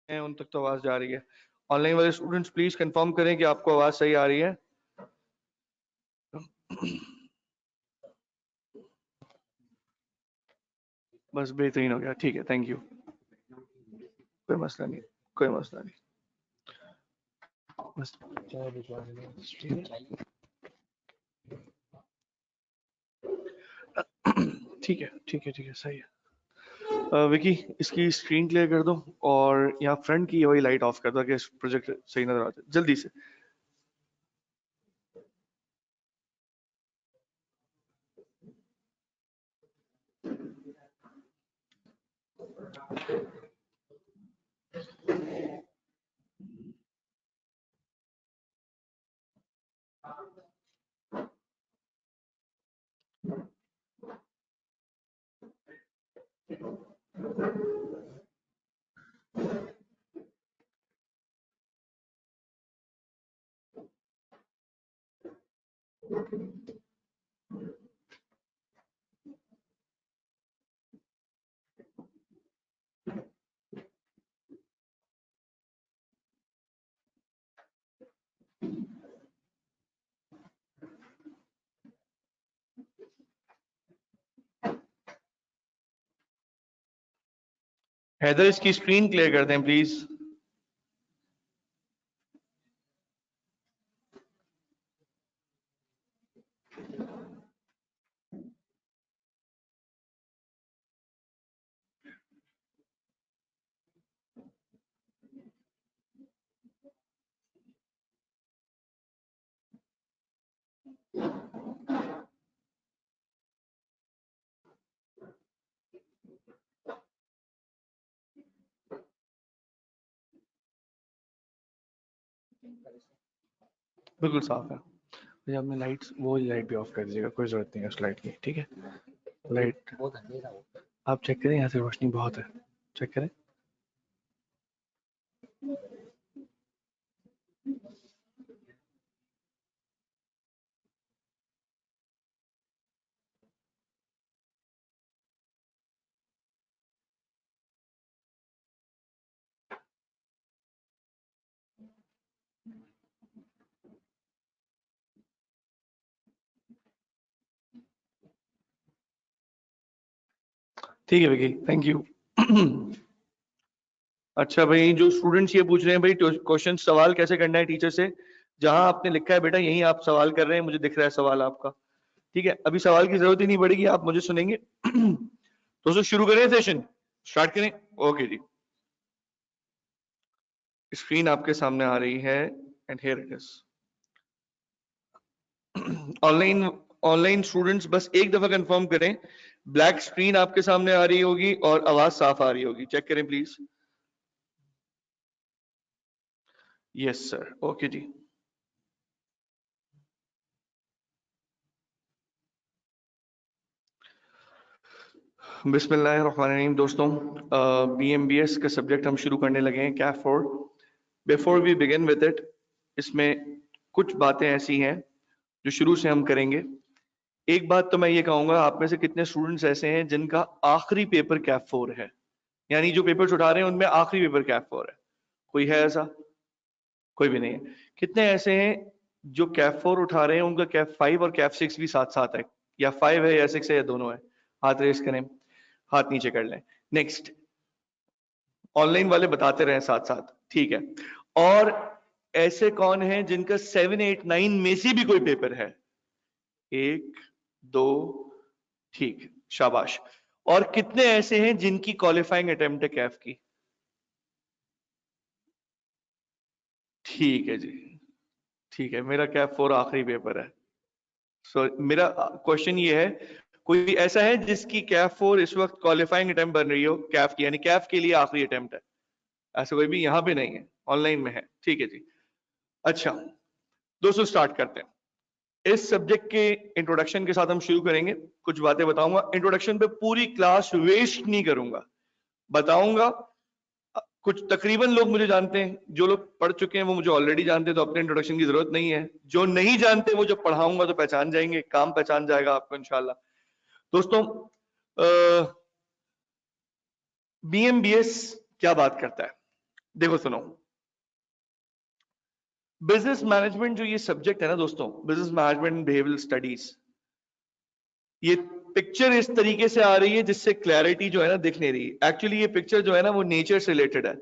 उन तक तो आवाज जा रही है। ऑनलाइन वाले स्टूडेंट्स प्लीज कंफर्म करें कि आपको आवाज सही आ रही है। बस बेहतरीन हो गया, ठीक है, थैंक यू। कोई मसला नहीं, कोई मसला नहीं, बस ठीक है, ठीक है, ठीक है, सही है। विकी, इसकी स्क्रीन क्लियर कर दो और यहाँ फ्रंट की वही लाइट ऑफ कर दो कि प्रोजेक्ट सही नजर आता है, जल्दी से। हैदर, इसकी स्क्रीन क्लियर कर दें प्लीज। बिल्कुल साफ है। भैया आपने लाइट्स, वो लाइट भी ऑफ कर दीजिएगा, कोई जरूरत नहीं है उस लाइट की, ठीक है। लाइट आप चेक करें, यहाँ से रोशनी बहुत है, चेक करें। ठीक है विकी, थैंक यू। अच्छा भाई, जो स्टूडेंट्स ये पूछ रहे हैं भाई क्वेश्चन सवाल कैसे करना है टीचर से, जहां आपने लिखा है बेटा यहीं आप सवाल कर रहे हैं, मुझे दिख रहा है सवाल आपका, ठीक है। अभी सवाल की जरूरत ही नहीं पड़ेगी, आप मुझे सुनेंगे। दोस्तों शुरू करें सेशन, स्टार्ट करें। ओके जी, स्क्रीन आपके सामने आ रही है and here it is. Online online students बस एक दफा कंफर्म करें, ब्लैक स्क्रीन आपके सामने आ रही होगी और आवाज साफ आ रही होगी, चेक करें प्लीज। यस सर, ओके जी। बिस्मिल्लाहिर्रहमानिर्रहीम दोस्तों, BMBS का सब्जेक्ट हम शुरू करने लगे हैं, कैफ 4। Before we begin with it, इसमें कुछ बातें ऐसी हैं जो शुरू से हम करेंगे। एक बात तो मैं ये कहूंगा, आप में से कितने स्टूडेंट्स ऐसे हैं जिनका आखिरी पेपर कैफ 4 है, यानी जो पेपर्स उठा रहे हैं उनमें आखिरी पेपर कैफ 4 है? कोई है ऐसा? कोई भी नहीं है। कितने ऐसे हैं जो कैफ 4 उठा रहे हैं उनका कैफ 5 और कैफ 6 भी साथ साथ है, या 5 है या 6 है या दोनों है? हाथ रेस करें, हाथ नीचे कर लें। नेक्स्ट, ऑनलाइन वाले बताते रहे साथ साथ, ठीक है। और ऐसे कौन है जिनका 7, 8, 9 में से भी कोई पेपर है? एक, दो, ठीक, शाबाश। और कितने ऐसे हैं जिनकी क्वालिफाइंग अटेम्प्ट है कैफ की? ठीक है जी, ठीक है, मेरा कैफ 4 आखिरी पेपर है। सो मेरा क्वेश्चन ये है, कोई ऐसा है जिसकी कैफ 4 इस वक्त क्वालिफाइंग अटेम्प्ट बन रही हो कैफ की, यानी कैफ के लिए आखिरी अटेम्प्ट है? ऐसा कोई भी यहाँ पे नहीं है, ऑनलाइन में है, ठीक है जी। अच्छा दोस्तों, स्टार्ट करते हैं। इस सब्जेक्ट के इंट्रोडक्शन के साथ हम शुरू करेंगे। कुछ बातें बताऊंगा इंट्रोडक्शन पे, पूरी क्लास वेस्ट नहीं करूंगा, बताऊंगा। कुछ तकरीबन लोग मुझे जानते हैं, जो लोग पढ़ चुके हैं वो मुझे ऑलरेडी जानते हैं, तो अपने इंट्रोडक्शन की जरूरत नहीं है। जो नहीं जानते वो जब पढ़ाऊंगा तो पहचान जाएंगे, काम पहचान जाएगा आपको इंशाल्लाह। दोस्तों, BMBS क्या बात करता है? देखो सुनो, बिजनेस मैनेजमेंट जो ये सब्जेक्ट है ना दोस्तों, बिजनेस मैनेजमेंट बिहेवियरल स्टडीज, ये पिक्चर इस तरीके से आ रही है जिससे क्लैरिटी जो है ना दिख नहीं रही। एक्चुअली ये पिक्चर जो है ना वो नेचर से रिलेटेड है।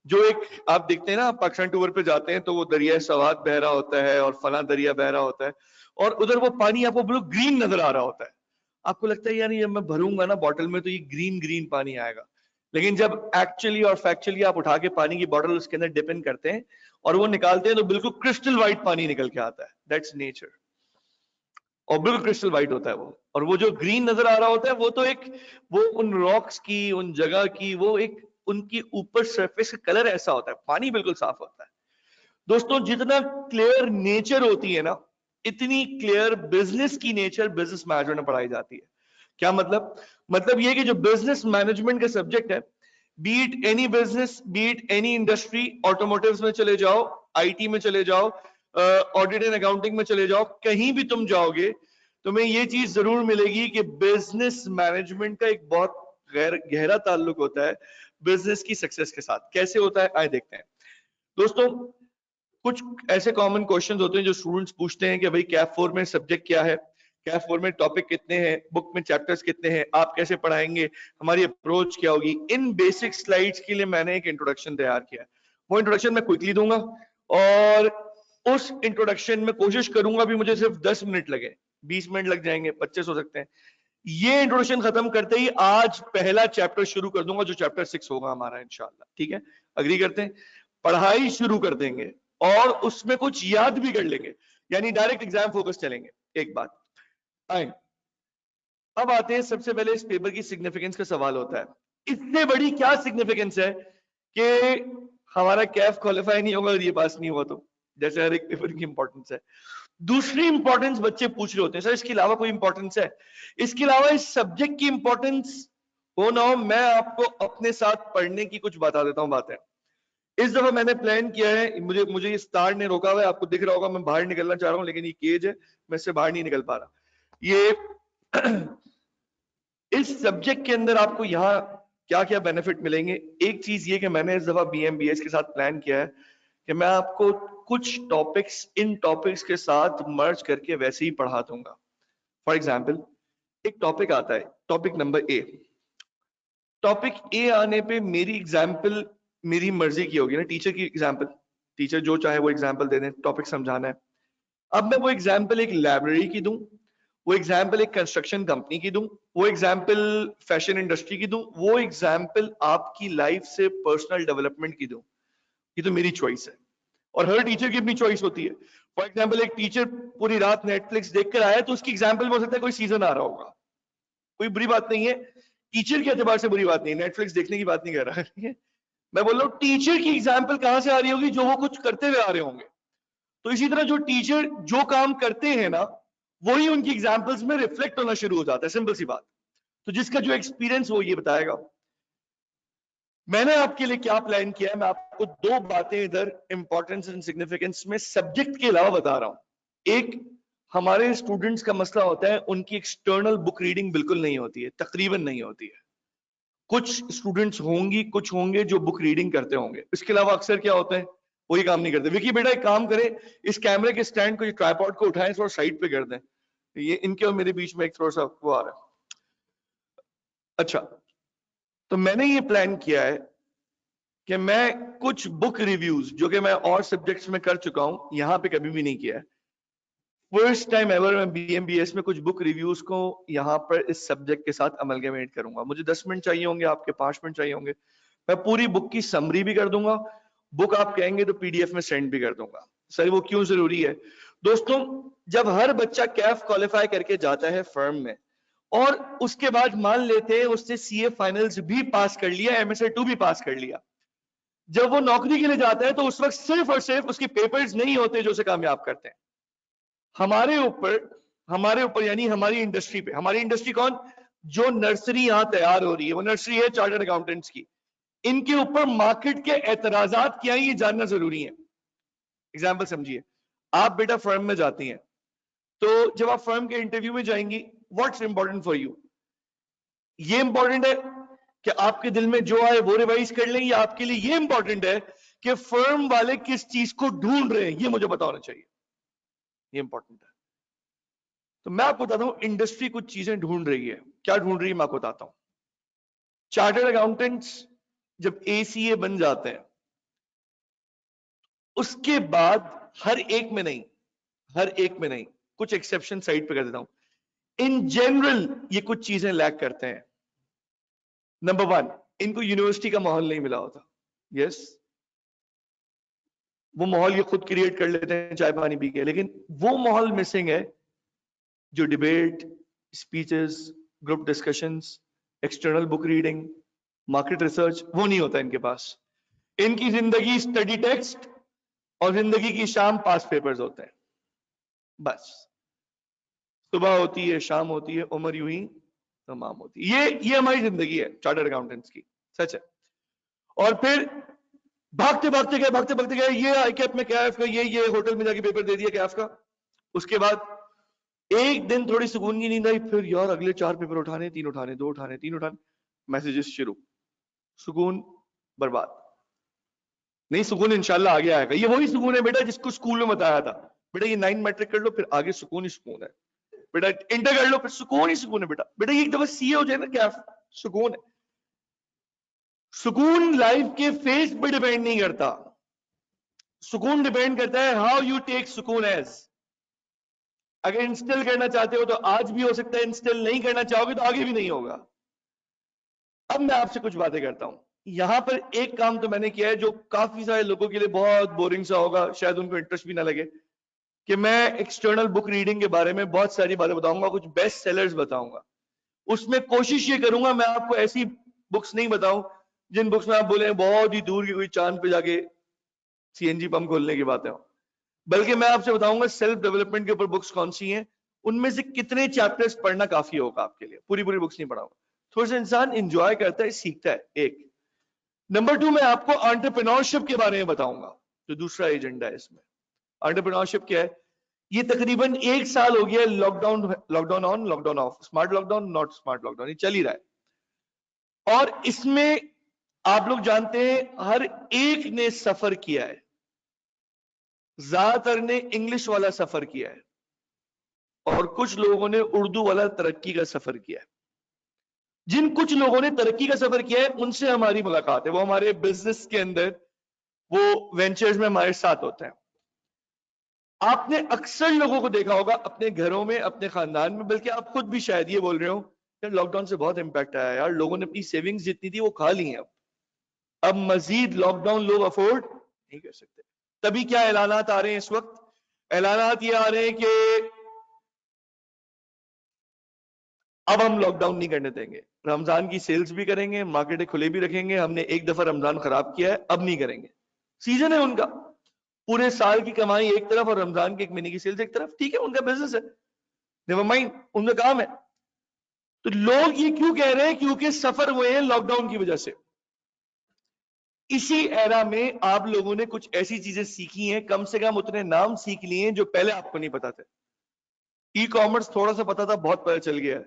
जो एक आप देखते हैं ना, आप पाकिस्तान टूर पे जाते हैं तो वो दरिया सवात बह रहा होता है और फला दरिया बह रहा होता है, और उधर वो पानी आपको बिल्कुल ग्रीन नजर आ रहा होता है। आपको लगता है यार ये मैं भरूंगा ना बॉटल में तो ये ग्रीन ग्रीन पानी आएगा, लेकिन जब एक्चुअली और फैक्चुअली आप उठा के पानी की बॉटल उसके अंदर डिप इन करते हैं और वो निकालते हैं तो बिल्कुल क्रिस्टल व्हाइट पानी निकल के आता है। दैट्स नेचर, और बिल्कुल क्रिस्टल व्हाइट होता है वो। और वो जो ग्रीन नजर आ रहा होता है वो तो एक, वो उन रॉक्स की, उन जगह की, वो एक उनकी ऊपर सरफेस का कलर ऐसा होता है, पानी बिल्कुल साफ होता है। दोस्तों जितना क्लियर नेचर होती है ना, इतनी क्लियर बिजनेस की नेचर बिजनेस मैनेजमेंट में पढ़ाई जाती है। क्या मतलब? मतलब ये कि जो बिजनेस मैनेजमेंट का सब्जेक्ट है, be it any business, be it any industry, automotives में चले जाओ, आईटी में चले जाओ, ऑडिट एंड अकाउंटिंग में चले जाओ, कहीं भी तुम जाओगे तुम्हें ये चीज जरूर मिलेगी कि बिजनेस मैनेजमेंट का एक बहुत गहरा ताल्लुक होता है बिजनेस की सक्सेस के साथ। कैसे होता है आइए देखते हैं। दोस्तों कुछ ऐसे कॉमन क्वेश्चंस होते हैं जो स्टूडेंट्स पूछते हैं कि भाई कैप 4 में सब्जेक्ट क्या है, कैप 4 में टॉपिक कितने हैं, बुक में चैप्टर्स कितने हैं, आप कैसे पढ़ाएंगे, हमारी अप्रोच क्या होगी। इन बेसिक स्लाइड्स के लिए मैंने एक इंट्रोडक्शन तैयार किया है। वो इंट्रोडक्शन मैं क्विकली दूंगा और उस इंट्रोडक्शन में कोशिश करूंगा भी मुझे सिर्फ 10 मिनट लगे, 20 मिनट लग जाएंगे, 25 हो सकते हैं। ये इंट्रोडक्शन खत्म करते ही आज पहला चैप्टर शुरू कर दूंगा जो चैप्टर 6 होगा हमारा इंशाल्लाह। ठीक है, अग्री करते हैं? पढ़ाई शुरू कर देंगे और उसमें कुछ याद भी कर लेंगे, यानी डायरेक्ट एग्जाम फोकस चलेंगे। एक बात आए, अब आते हैं सबसे पहले इस पेपर की सिग्निफिकेंस का सवाल होता है। इससे बड़ी क्या सिग्निफिकेंस है कि हमारा कैफ क्वालिफाई नहीं होगा और ये पास नहीं हुआ, तो जैसे हर एक पेपर की इंपॉर्टेंस है। दूसरी इंपॉर्टेंस बच्चे पूछ रहे होते हैं, सर इसके अलावा कोई इंपॉर्टेंस है? इसके अलावा इस सब्जेक्ट की इंपॉर्टेंस हो ना हो, मैं आपको अपने साथ पढ़ने की कुछ बता देता हूं बातें। इस दफा मैंने प्लान किया है, मुझे मुझे ये स्टार ने रोका हुआ है, आपको दिख रहा होगा मैं बाहर निकलना चाह रहा हूं लेकिन ये केज है, मैं इससे बाहर नहीं निकल पा रहा। ये इस सब्जेक्ट के अंदर आपको यहाँ क्या क्या बेनिफिट मिलेंगे। एक चीज ये कि मैंने इस दफा बीएमबीएस के साथ प्लान किया है कि मैं आपको कुछ टॉपिक्स इन टॉपिक्स के साथ मर्ज करके वैसे ही पढ़ा दूंगा। फॉर एग्जाम्पल एक टॉपिक आता है, टॉपिक नंबर ए। टॉपिक ए आने पे मेरी एग्जाम्पल मेरी मर्जी की होगी ना, टीचर की एग्जाम्पल, टीचर जो चाहे वो एग्जाम्पल दे दें, टॉपिक समझाना है। अब मैं वो एग्जाम्पल एक लाइब्रेरी की दूं, वो एग्जाम्पल एक कंस्ट्रक्शन कंपनी की दूं, वो एग्जाम्पल फैशन इंडस्ट्री की दूं, वो एग्जाम्पल आपकी लाइफ से पर्सनल डेवलपमेंट की दूं, ये तो मेरी चॉइस है। और हर टीचर की अपनी चॉइस होती है। फॉर एग्जाम्पल एक टीचर पूरी रात नेटफ्लिक्स देखकर आया तो उसकी एग्जाम्पल में हो सकता है कोई सीजन आ रहा होगा, कोई बुरी बात नहीं है, टीचर के एतबार से बुरी बात नहीं, नेटफ्लिक्स देखने की बात नहीं कर रहा है। मैं बोल रहा हूँ टीचर की एग्जाम्पल कहां से आ रही होगी, जो वो कुछ करते हुए आ रहे होंगे। तो इसी तरह जो टीचर जो काम करते हैं ना, वही उनकी एग्जाम्पल्स में रिफ्लेक्ट होना शुरू हो जाता है, सिंपल सी बात। तो जिसका जो एक्सपीरियंस वो ये बताएगा। मैंने आपके लिए क्या प्लान किया है, मैं आपको दो बातें इधर इंपॉर्टेंस एंड सिग्निफिकेंस में सब्जेक्ट के अलावा बता रहा हूं। एक, हमारे स्टूडेंट्स का मसला होता है उनकी एक्सटर्नल बुक रीडिंग बिल्कुल नहीं होती है, तकरीबन नहीं होती है। कुछ स्टूडेंट्स होंगी, कुछ होंगे जो बुक रीडिंग करते होंगे, इसके अलावा अक्सर क्या होता है वही काम नहीं करते। विकी बेटा एक काम करें, इस कैमरे के स्टैंड को, ट्राइपॉड को उठाएं, थोड़ा साइड पे कर दें, ये इनके और मेरे बीच में एक थोड़ा सा वो आ रहा है। अच्छा, तो मैंने ये प्लान किया है कि मैं कुछ बुक रिव्यूज जो कि मैं और सब्जेक्ट्स में कर चुका हूं, यहां पे कभी भी नहीं किया है, फर्स्ट टाइम एवर मैं बीएमबीएस में कुछ बुक रिव्यूज को यहां पर इस सब्जेक्ट के साथ अमलगमेट करूंगा। मुझे 10 मिनट चाहिए होंगे, आपके 5 मिनट चाहिए होंगे, मैं पूरी बुक की समरी भी कर दूंगा, बुक आप कहेंगे तो पीडीएफ में सेंड भी कर दूंगा। सर वो क्यों जरूरी है? दोस्तों जब हर बच्चा कैफ क्वालिफाई करके जाता है फर्म में और उसके बाद मान लेते हैं उसने सीए फाइनल्स भी पास कर लिया, एमएसए2 भी पास कर लिया, जब वो नौकरी के लिए जाता है तो उस वक्त सिर्फ और सिर्फ उसके पेपर्स नहीं होते जो उसे कामयाब करते हैं। हमारे ऊपर यानी हमारी इंडस्ट्री पे, हमारी इंडस्ट्री कौन, जो नर्सरी यहां तैयार हो रही है, वो नर्सरी है चार्टर्ड अकाउंटेंट्स की, इनके ऊपर मार्केट के एतराजात क्या है ये जानना जरूरी है। एग्जाम्पल समझिए, आप बेटा फर्म में जाती हैं, तो जब आप फर्म के इंटरव्यू में जाएंगी, व्हाट्स इंपॉर्टेंट फॉर यू? ये इंपॉर्टेंट है कि आपके दिल में जो आए वो रिवाइज कर लें, या आपके लिए ये इंपॉर्टेंट है कि फर्म वाले किस चीज को ढूंढ रहे हैं, ये मुझे पता होना चाहिए, ये इंपॉर्टेंट है। तो मैं आपको बताता हूं इंडस्ट्री कुछ चीजें ढूंढ रही है। क्या ढूंढ रही है मैं आपको बताता हूं। चार्टर्ड अकाउंटेंट्स जब ACA बन जाते हैं, उसके बाद हर एक में नहीं, कुछ एक्सेप्शन साइड पे कर देता हूं, इन जनरल ये कुछ चीजें लैक करते हैं। नंबर 1, इनको यूनिवर्सिटी का माहौल नहीं मिला होता। यस, वो माहौल ये खुद क्रिएट कर लेते हैं चाय पानी पी के, लेकिन वो माहौल मिसिंग है जो debate, speeches, group discussions, external book reading, market research, वो नहीं होता इनके पास। इनकी जिंदगी स्टडी टेक्स्ट और जिंदगी की शाम पास पेपर्स होते हैं, बस। सुबह होती है, शाम होती है, उम्र यूं ही तमाम होती है। ये हमारी जिंदगी है चार्टर्ड अकाउंटेंट्स की, सच है। और फिर भागते भागते गए, ये ICAP में कैफ का, ये होटल में जाके पेपर दे दिया कैफ का। उसके बाद एक दिन थोड़ी सुकून की नींद आई, फिर यार अगले 4 पेपर उठाने, 3 उठाने, 2 उठाने, 3 उठाने, मैसेजेस शुरू, सुकून बर्बाद। नहीं, सुकून इंशाल्लाह आगे आएगा। ये वही सुकून है बेटा जिसको स्कूल में बताया था, बेटा ये 9 मैट्रिक कर लो फिर आगे सुकून ही सुकून है, बेटा इंटर कर लो फिर सुकून ही सुकून है, बेटा ये एक दफा CA हो जाए ना, क्या सुकून है। सुकून लाइफ के फेज पे डिपेंड नहीं करता, सुकून डिपेंड करता है हाउ यू टेक सुकून एज। अगर इंस्टिल करना चाहते हो तो आज भी हो सकता है, इंस्टिल नहीं करना चाहोगे तो आगे भी नहीं होगा। अब मैं आपसे कुछ बातें करता हूं। यहां पर एक काम तो मैंने किया है जो काफी सारे लोगों के लिए बहुत बोरिंग सा होगा, शायद उनको इंटरेस्ट भी ना लगे, कि मैं एक्सटर्नल बुक रीडिंग के बारे में बहुत सारी बातें बताऊंगा, कुछ बेस्ट सेलर्स बताऊंगा। उसमें कोशिश ये करूंगा मैं आपको ऐसी बुक्स नहीं बताऊं जिन बुक्स में आप बोले बहुत ही दूर की कोई चांद पे जाके CNG पंप खोलने की बातें हो, बल्कि मैं आपसे बताऊंगा सेल्फ डेवलपमेंट के ऊपर बुक्स कौन सी हैं, उनमें से कितने चैप्टर्स पढ़ना काफी होगा आपके लिए। पूरी पूरी बुक्स नहीं पढ़ाऊंगा, थोड़ा सा इंसान इंजॉय करता है, सीखता है। एक नंबर 2, मैं आपको एंटरप्रेन्योरशिप के बारे में बताऊंगा, जो दूसरा एजेंडा है इसमें। एंटरप्रेन्योरशिप क्या है? ये तकरीबन 1 साल हो गया lockdown on lockdown of, smart lockdown not smart lockdown, ये चल ही रहा है। और इसमें आप लोग जानते हैं हर एक ने सफर किया है, ज्यादातर ने इंग्लिश वाला सफर किया है और कुछ लोगों ने उर्दू वाला तरक्की का सफर किया है। जिन कुछ लोगों ने तरक्की का सफर किया है उनसे हमारी मुलाकात है, वो हमारे बिजनेस के अंदर, वो वेंचर्स में हमारे साथ होते हैं। आपने अक्सर लोगों को देखा होगा अपने घरों में, अपने खानदान में, बल्कि आप खुद भी शायद ये बोल रहे हो यार लॉकडाउन से बहुत इंपैक्ट आया यार, लोगों ने अपनी सेविंग्स जितनी थी वो खा ली है, अब मजीद लॉकडाउन लोग अफोर्ड नहीं कर सकते। तभी क्या ऐलानात आ रहे हैं इस वक्त? ऐलानात ये आ रहे हैं कि अब हम लॉकडाउन नहीं करने देंगे, रमजान की सेल्स भी करेंगे, मार्केटें खुले भी रखेंगे, हमने एक दफा रमजान खराब किया है अब नहीं करेंगे। सीजन है उनका, पूरे साल की कमाई एक तरफ और रमजान के 1 महीने की सेल्स एक तरफ, ठीक है उनका बिजनेस है, नेवर माइंड, उनका काम है। तो लोग ये क्यों कह रहे हैं? क्योंकि सफर हुए हैं लॉकडाउन की वजह से। इसी एरा में आप लोगों ने कुछ ऐसी चीजें सीखी हैं, कम से कम उतने नाम सीख लिए हैं जो पहले आपको नहीं पता थे। ई कॉमर्स थोड़ा सा पता था, बहुत पता चल गया है।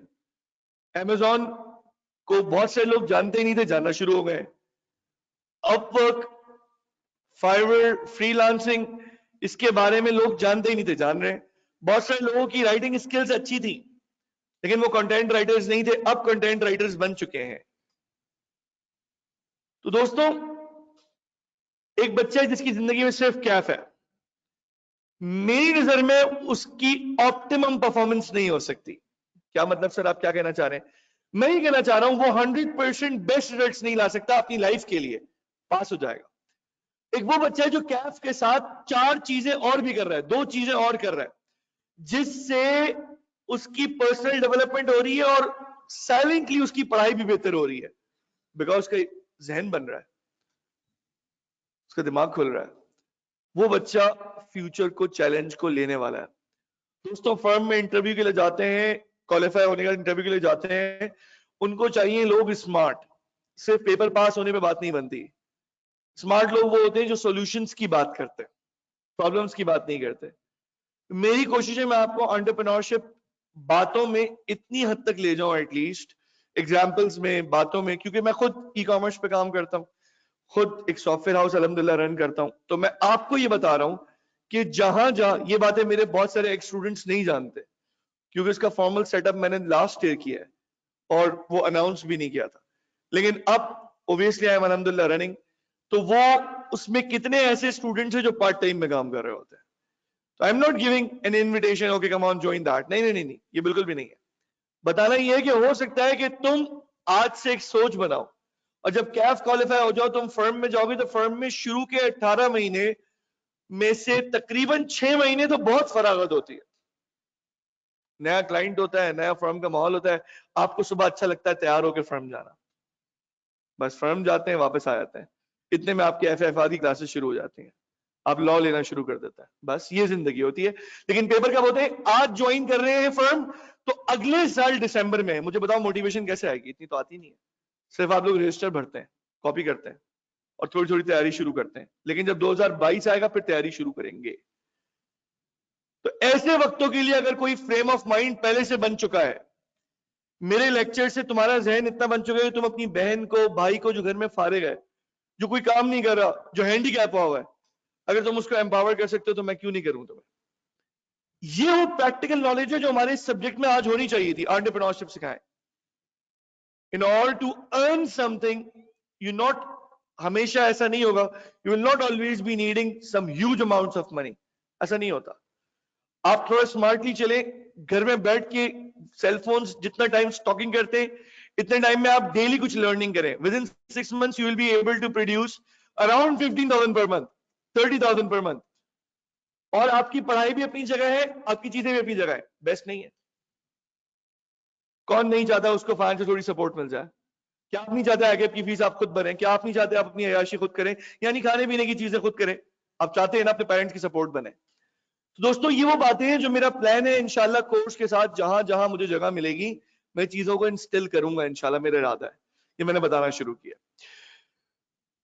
Amazon को बहुत से लोग जानते ही नहीं थे, जानना शुरू हो गए। अपवर्क, फाइवर, फ्रीलांसिंग, इसके बारे में लोग जानते ही नहीं थे, जान रहे हैं। बहुत सारे लोगों की राइटिंग स्किल्स अच्छी थी लेकिन वो कंटेंट राइटर्स नहीं थे, अब कंटेंट राइटर्स बन चुके हैं। तो दोस्तों, एक बच्चा है जिसकी जिंदगी में सिर्फ कैफ है, मेरी नजर में उसकी ऑप्टिमम परफॉर्मेंस नहीं हो सकती। क्या मतलब सर, आप क्या कहना चाह रहे हैं? मैं ये कहना चाह रहा हूं वो 100% बेस्ट रिजल्ट्स नहीं ला सकता अपनी लाइफ के लिए, पास हो जाएगा। एक वो बच्चा है जो कैफ के साथ 4 चीजें और भी कर रहा है, 2 चीजें और कर रहा है, जिससे उसकी पर्सनल डेवलपमेंट हो रही है और साइलेंटली उसकी पढ़ाई भी बेहतर हो रही है, बिकॉज उसका जहन बन रहा है, उसका दिमाग खुल रहा है। वो बच्चा फ्यूचर को, चैलेंज को लेने वाला है। दोस्तों, फर्म में इंटरव्यू के लिए जाते हैं, क्वालिफाई होने का इंटरव्यू के लिए जाते हैं, उनको चाहिए लोग स्मार्ट, सिर्फ पेपर पास होने पे बात नहीं बनती। स्मार्ट लोग वो होते हैं जो सॉल्यूशंस की बात करते हैं, प्रॉब्लम्स की बात नहीं करते। मेरी कोशिश है मैं आपको एंटरप्रेन्योरशिप बातों में इतनी हद तक ले जाऊं, एटलीस्ट एग्जाम्पल्स में, बातों में, क्योंकि मैं खुद ई कॉमर्स पे काम करता हूँ, खुद एक सॉफ्टवेयर हाउस अल्हम्दुलिल्लाह रन करता हूँ, तो मैं आपको ये बता रहा हूँ कि जहां जहां ये बातें मेरे बहुत सारे एक्स स्टूडेंट्स नहीं जानते, क्योंकि इसका फॉर्मल सेटअप मैंने लास्ट ईयर किया है और वो अनाउंस भी नहीं किया था, लेकिन अब ओब्वियसली आई एम अल्हम्दुलिल्लाह रनिंग, तो वो उसमें कितने ऐसे स्टूडेंट्स हैं जो पार्ट टाइम में काम कर रहे होते हैं। तो I am not giving an invitation okay come on join that, नहीं नहीं नहीं नहीं, ये बिल्कुल भी नहीं है। बताना ये है कि हो सकता है कि तुम आज से एक सोच बनाओ और जब कैफ क्वालिफाई हो जाओ, तुम फर्म में जाओगे तो फर्म में शुरू के 18 महीने में से तकरीबन 6 महीने तो बहुत फरागत होती है, नया क्लाइंट होता है, नया फर्म का माहौल होता है, आपको सुबह अच्छा लगता है तैयार होकर फर्म जाना, बस फर्म जाते हैं वापस आ जाते हैं, इतने में आपकी एफएफआर की क्लासेस शुरू हो जाती हैं, आप लॉ लेना शुरू कर देता है, बस ये जिंदगी होती है। लेकिन पेपर कब होते हैं? आज ज्वाइन कर रहे हैं फर्म तो अगले साल दिसंबर में। मुझे बताओ मोटिवेशन कैसे आएगी? इतनी तो आती नहीं है, सिर्फ आप लोग रजिस्टर भरते हैं, कॉपी करते हैं और थोड़ी थोड़ी तैयारी शुरू करते हैं, लेकिन जब 2022 आएगा फिर तैयारी शुरू करेंगे। तो ऐसे वक्तों के लिए अगर कोई फ्रेम ऑफ माइंड पहले से बन चुका है, मेरे लेक्चर से तुम्हारा जहन इतना बन चुका है, तुम अपनी बहन को, भाई को जो घर में फारिग है, जो कोई काम नहीं कर रहा, जो हैंडीकैप हुआ है, अगर तुम उसको एम्पावर कर सकते हो तो मैं क्यों नहीं करूं तुम्हें। ये वो प्रैक्टिकल नॉलेज है जो हमारे सब्जेक्ट में आज होनी चाहिए थी, एंटरप्रेन्योरशिप सिखाएं। In order to earn something, you not, हमेशा ऐसा नहीं होगा, you will not always be needing some huge amounts of money, ऐसा नहीं होता। आप थोड़ा स्मार्टली चले, घर में बैठ के सेल फोन्स जितना टाइम स्टॉकिंग करते हैं, इतने टाइम में आप डेली कुछ लर्निंग करें, within 6 months you will be able to produce around 15,000 per month, 30,000 per month, और आपकी पढ़ाई भी अपनी जगह है, आपकी चीजें भी अपनी जगह है, बेस्ट नहीं है? कौन नहीं चाहता उसको फाइनेंशियल थोड़ी सपोर्ट मिल जाए? क्या आप नहीं चाहते आगे की फीस आप खुद भरें? क्या आप नहीं चाहते आप अपनी अयाशी खुद करें, यानी खाने पीने की चीजें खुद करें? आप चाहते हैं ना अपने पेरेंट्स की सपोर्ट बने? तो दोस्तों ये वो बातें हैं जो मेरा प्लान है, इंशाल्लाह कोर्स के साथ जहां जहां मुझे जगह मिलेगी मैं चीजों को इंस्टिल करूंगा, इंशाल्लाह मेरा इरादा है, ये मैंने बताना शुरू किया।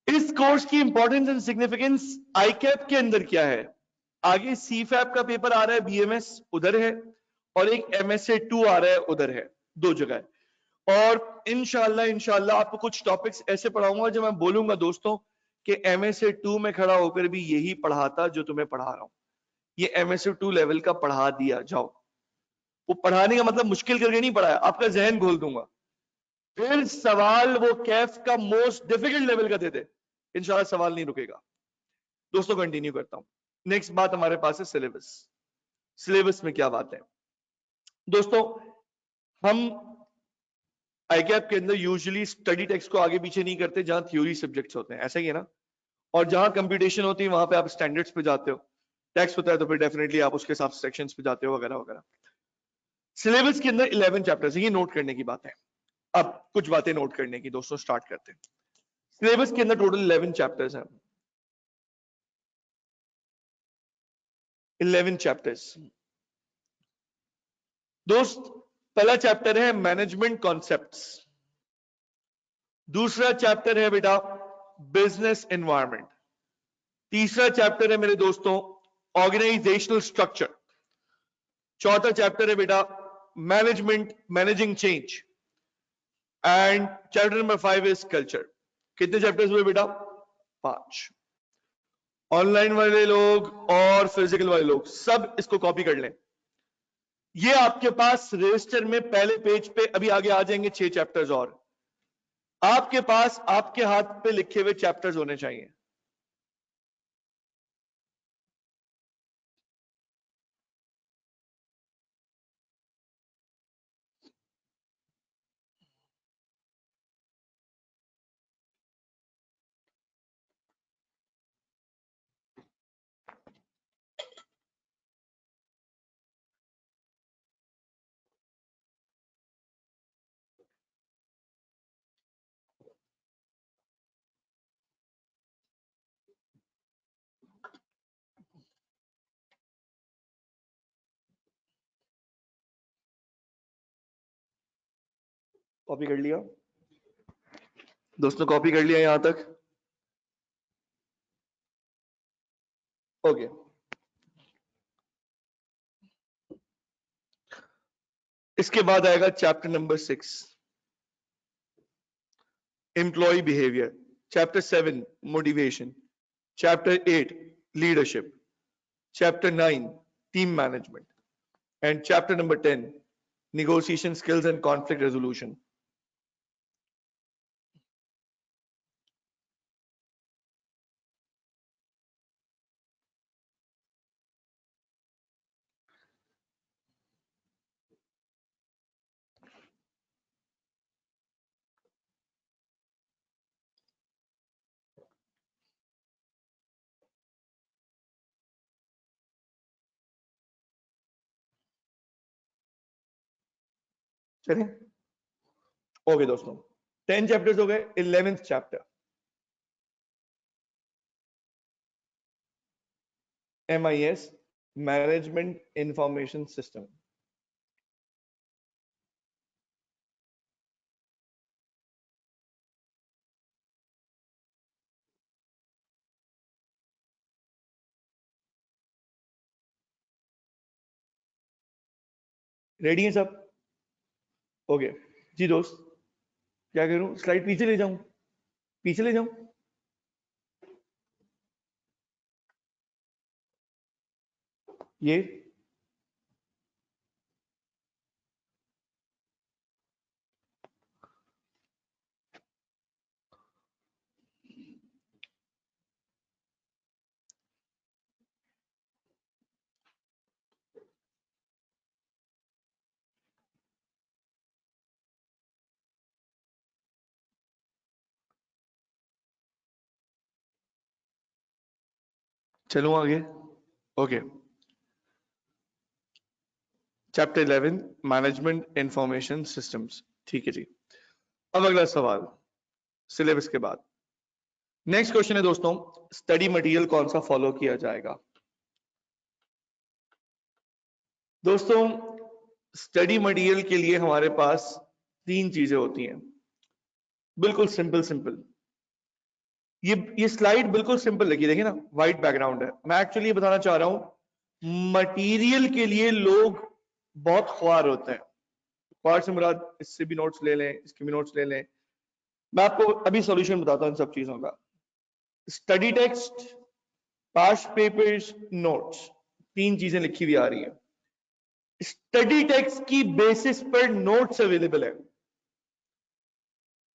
इस कोर्स की इंपॉर्टेंस एंड सिग्निफिकेंस आईकैप के अंदर क्या है? आगे सीफैप का पेपर आ रहा है, बीएमएस उधर है, और एक एमएसए 2 आ रहा है उधर है, दो जगह है। और इंशाल्लाह इंशाल्लाह आपको कुछ टॉपिक्स ऐसे पढ़ाऊंगा जो मैं बोलूंगा दोस्तों कि एमएसए 2 में खड़ा होकर भी यही पढ़ाता जो तुम्हें पढ़ा रहा हूं, ये एमएसए 2 लेवल का पढ़ा दिया जाओ। वो पढ़ाने का मतलब मुश्किल करके नहीं पढ़ाया, आपका जहन खोल दूंगा। फिर सवाल वो कैफ का मोस्ट डिफिकल्ट लेवल का दे दे, इंशाल्लाह सवाल नहीं रुकेगा। दोस्तों कंटिन्यू करता हूं, नेक्स्ट बात हमारे पास है सिलेबस। सिलेबस में क्या बात है दोस्तों? हम आईकैप के अंदर यूजुअली स्टडी टेक्स्ट को आगे पीछे नहीं करते, जहां थ्योरी सब्जेक्ट्स होते हैं, ऐसा ही है ना? और जहां कंप्यूटेशन होती है वहां पे आप स्टैंडर्ड्स पे जाते हो, टेक्स्ट होता है तो फिर डेफिनेटली आप उसके हिसाब से सेक्शंस पे जाते हो वगैरह वगैरह। सिलेबस के अंदर 11 चैप्टर्स, ये नोट करने की बात है। अब कुछ बातें नोट करने की दोस्तों, स्टार्ट करते हैं। सिलेबस के अंदर टोटल 11 चैप्टर्स हैं, 11 चैप्टर्स। दोस्त, पहला चैप्टर है मैनेजमेंट कॉन्सेप्ट्स, दूसरा चैप्टर है बेटा बिजनेस एनवायरनमेंट, तीसरा चैप्टर है मेरे दोस्तों ऑर्गेनाइजेशनल स्ट्रक्चर, चौथा चैप्टर है बेटा management managing change, and chapter number 5 is culture. कितने चैप्टर्स हुए बेटा? 5। ऑनलाइन वाले लोग और फिजिकल वाले लोग सब इसको कॉपी कर लें। ये आपके पास रजिस्टर में पहले पेज पे अभी आगे आ जाएंगे 6 चैप्टर्स, और आपके पास आपके हाथ पे लिखे हुए चैप्टर्स होने चाहिए। कॉपी कर लिया दोस्तों? कॉपी कर लिया यहां तक? ओके। इसके बाद आएगा chapter number 6, employee behavior, chapter 7 motivation, chapter 8 leadership, chapter 9 team management, and chapter number 10 negotiation skills and conflict resolution. चलिए ओके दोस्तों, 10 चैप्टर्स हो गए, 11th chapter MIS management information system. Ready हैं सब? ओके जी दोस्त, क्या करूं, स्लाइड पीछे ले जाऊं? पीछे ले जाऊं? ये चलूं आगे? Okay, chapter 11 management information systems. ठीक है जी, अब अगला सवाल सिलेबस के बाद। नेक्स्ट क्वेश्चन है दोस्तों, स्टडी मटेरियल कौन सा फॉलो किया जाएगा? दोस्तों स्टडी मटेरियल के लिए हमारे पास 3 चीजें होती हैं, बिल्कुल सिंपल सिंपल। ये स्लाइड बिल्कुल सिंपल लगी, देखिए ना, व्हाइट बैकग्राउंड है। मैं एक्चुअली ये बताना चाह रहा हूं, मटेरियल के लिए लोग बहुत ख्वार होते हैं। ख्वार से मुराद इससे भी नोट्स ले लें, इसके भी नोट्स ले लें। मैं आपको अभी सॉल्यूशन बताता हूं इन सब चीजों का। Study text, past papers, notes, 3 चीजें लिखी हुई आ रही है। स्टडी टेक्स्ट की बेसिस पर नोट्स अवेलेबल है।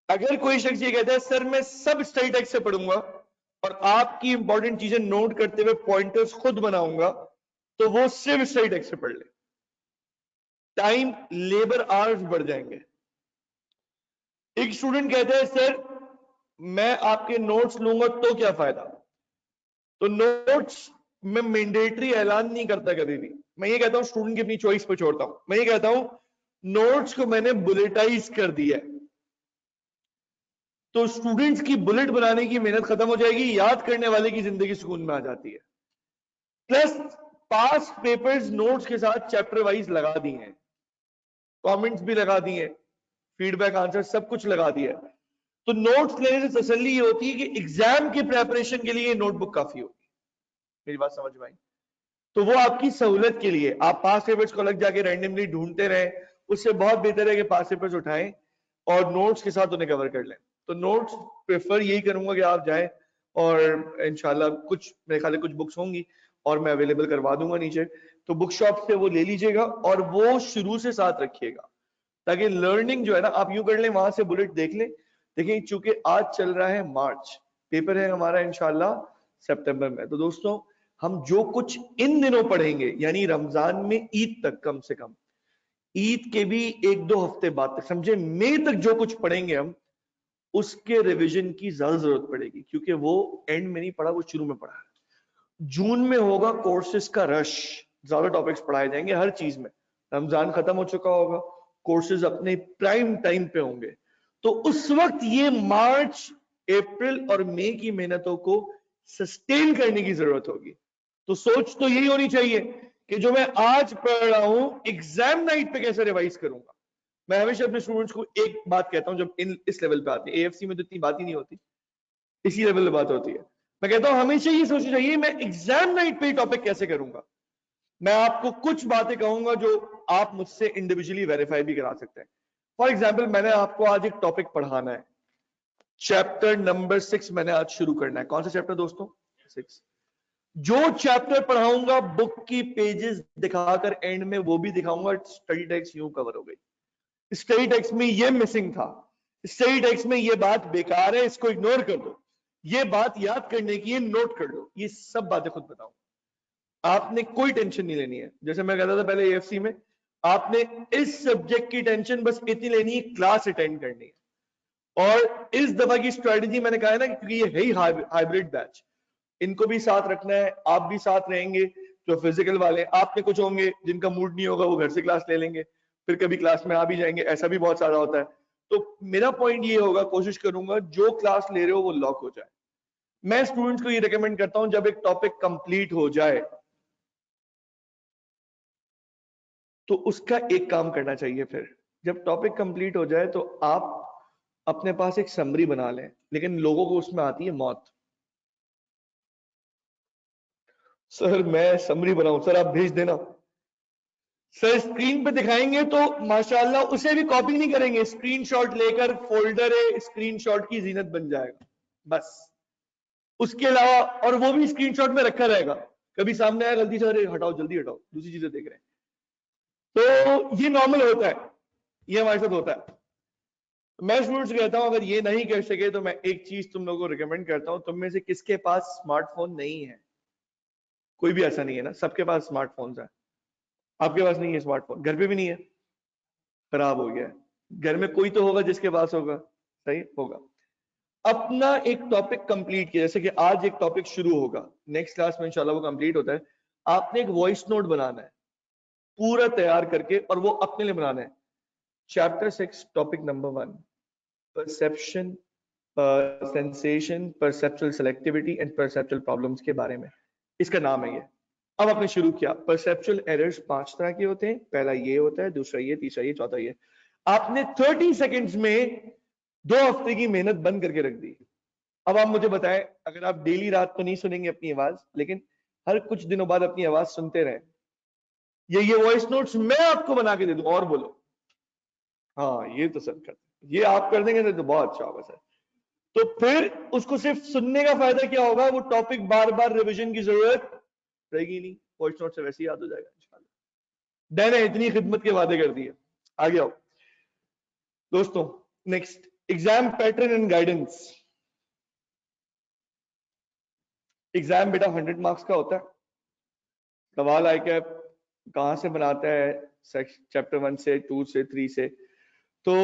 अगर कोई शख्स ये कहता है सर मैं सब स्टडी टेक्स्ट से पढ़ूंगा और आपकी इंपॉर्टेंट चीजें नोट करते हुए पॉइंटर्स खुद बनाऊंगा, तो वो सिर्फ स्टडी टेक्स्ट से पढ़ ले। टाइम, लेबर आवर्स बढ़ जाएंगे। एक स्टूडेंट कहता है सर मैं आपके नोट्स लूंगा तो क्या फायदा? तो नोट्स में मैंडेटरी ऐलान नहीं करता कभी भी। मैं ये कहता हूं स्टूडेंट की अपनी चॉइस पर छोड़ता हूं। मैं ये कहता हूं नोट्स को मैंने बुलेटाइज कर दिया है, तो स्टूडेंट्स की बुलेट बनाने की मेहनत खत्म हो जाएगी, याद करने वाले की जिंदगी सुकून में आ जाती है। प्लस पास पेपर्स नोट्स के साथ चैप्टर वाइज लगा दिए हैं, कमेंट्स भी लगा दिए, फीडबैक आंसर सब कुछ लगा दिया है। तो नोट्स लेने से तसल्ली ये होती है कि एग्जाम की प्रेपरेशन के लिए नोटबुक काफी होगी। मेरी बात समझ में आई? तो वो आपकी सहूलत के लिए, आप पास पेपर्स को अलग जाके रैंडमली ढूंढते रहे, उससे बहुत बेहतर है कि पास पेपर्स उठाएं और नोट्स के साथ उन्हें कवर कर लें। तो नोट्स प्रेफर यही करूंगा कि आप जाएं और इंशाल्लाह कुछ मेरे ख्याल कुछ बुक्स होंगी और मैं अवेलेबल करवा दूंगा नीचे, तो बुक शॉप से वो ले लीजिएगा और वो शुरू से साथ रखिएगा, ताकि लर्निंग जो है ना, आप यूं कर लें वहां से बुलेट देख लें। देखिए चूंकि आज चल रहा है मार्च, पेपर है हमारा इंशाल्लाह सितंबर में, तो दोस्तों हम जो कुछ इन दिनों पढ़ेंगे, यानी रमजान में ईद तक, कम से कम ईद के भी 1-2 हफ्ते बाद तक, समझे मई तक जो कुछ पढ़ेंगे हम, उसके रिवीजन की ज्यादा जरूरत पड़ेगी, क्योंकि वो एंड में नहीं पढ़ा, वो शुरू में पढ़ा है। जून में होगा कोर्सेज का रश, ज्यादा टॉपिक्स पढ़ाए जाएंगे हर चीज में। रमजान खत्म हो चुका होगा, कोर्सेज अपने प्राइम टाइम पे होंगे, तो उस वक्त ये मार्च, अप्रैल और मई की मेहनतों को सस्टेन करने की जरूरत होगी। तो सोच तो यही होनी चाहिए कि जो मैं आज पढ़ रहा हूं, एग्जाम नाइट पे कैसे रिवाइज करूंगा। मैं हमेशा अपने स्टूडेंट्स को एक बात कहता हूं, जब इस लेवल पे आते हैं, एएफसी में तो इतनी बात ही नहीं होती, इसी लेवल पे बात होती है। मैं कहता हूं हमेशा ये सोचना चाहिए मैं एग्जाम नाइट पे टॉपिक कैसे करूंगा। मैं आपको कुछ बातें कहूंगा जो आप मुझसे इंडिविजुअली वेरीफाई भी करा सकते हैं। फॉर एग्जाम्पल मैंने आपको आज एक टॉपिक पढ़ाना है, चैप्टर नंबर 6 मैंने आज शुरू करना है। कौन सा चैप्टर दोस्तों? 6। जो चैप्टर पढ़ाऊंगा बुक की पेजेस दिखाकर एंड में वो भी दिखाऊंगा। स्टडी टेक्स्ट यूं कवर हो गई, स्टडी टेक्स्ट में ये मिसिंग था, स्टडी टेक्स्ट में ये बात बेकार है, इसको इग्नोर कर दो, ये बात याद करने की है, नोट कर लो। ये सब बातें खुद बताऊं, आपने कोई टेंशन नहीं लेनी है। जैसे मैं कहता था पहले एएफसी में, आपने इस सब्जेक्ट की टेंशन बस इतनी लेनी है, क्लास अटेंड करनी है। और इस दफा की स्ट्रेटजी मैंने कहा है ना, क्योंकि ये है ही हाइब्रिड बैच, इनको भी साथ रखना है, आप भी साथ रहेंगे। जो फिजिकल वाले आप में कुछ होंगे जिनका मूड नहीं होगा, वो घर से क्लास ले लेंगे, फिर कभी क्लास में आ भी जाएंगे, ऐसा भी बहुत सारा होता है। तो मेरा पॉइंट ये होगा, कोशिश करूंगा जो क्लास ले रहे हो वो लॉक हो जाए। मैं स्टूडेंट्स को ये रिकमेंड करता हूं, जब एक टॉपिक कंप्लीट हो जाए तो उसका एक काम करना चाहिए। फिर जब टॉपिक कंप्लीट हो जाए तो आप अपने पास एक समरी बना लें, लेकिन लोगों को उसमें आती है मौत। सर मैं समरी बनाऊं, सर आप भेज देना, सर स्क्रीन पे दिखाएंगे तो माशाल्लाह उसे भी कॉपी नहीं करेंगे, स्क्रीनशॉट लेकर फोल्डर है, स्क्रीनशॉट की जीनत बन जाएगा बस। उसके अलावा, और वो भी स्क्रीनशॉट में रखा रहेगा, कभी सामने आया गलती से, अरे हटाओ जल्दी हटाओ, दूसरी चीजें देख रहे हैं। तो ये नॉर्मल होता है, ये हमारे साथ होता है। मैं स्टूडेंट्स कहता हूं अगर ये नहीं कर सके तो मैं एक चीज तुम लोगों को रिकमेंड करता हूं, तुम में से किसके पास स्मार्टफोन नहीं है? कोई भी ऐसा नहीं है ना, सबके पास स्मार्टफोन्स है। आपके पास नहीं है स्मार्टफोन, घर पे भी नहीं है, खराब हो गया है। घर में कोई तो होगा जिसके पास होगा, सही होगा। अपना एक टॉपिक कंप्लीट किया, जैसे कि आज एक टॉपिक शुरू होगा, नेक्स्ट क्लास में इंशाल्लाह वो कंप्लीट होता है। आपने एक वॉइस नोट बनाना है पूरा तैयार करके, और वो अपने लिए बनाना है। Chapter 6 topic number 1, perception, sensation, perceptual selectivity and perceptual problems के बारे में इसका नाम है ये। अब आपने शुरू किया, परसेप्चुअल एरर्स 5 तरह के होते हैं। पहला ये होता है, दूसरा ये, तीसरा ये, चौथा ये। आपने 30 सेकेंड्स में 2 हफ्ते की मेहनत बंद करके रख दी। अब आप मुझे बताएं, अगर आप डेली रात तो नहीं सुनेंगे अपनी आवाज, लेकिन हर कुछ दिनों बाद अपनी आवाज सुनते रहे, ये वॉइस नोट्स मैं आपको बना के दे दूं और बोलो हाँ ये तो सर कर, ये आप कर देंगे तो बहुत अच्छा होगा सर। तो फिर उसको सिर्फ सुनने का फायदा क्या होगा, वो टॉपिक बार बार रिवीजन की जरूरत रहेगी नहीं, वॉइस नोट से वैसे ही याद हो जाएगा इंशाल्लाह। डैन है, इतनी खिदमत के वादे कर दिए। आगे आओ दोस्तों, next exam pattern and guidance. Exam बेटा 100 मार्क्स का होता है। सवाल आए क्या कहां से बनाता है, चैप्टर 1 से, 2 से, 3 से। तो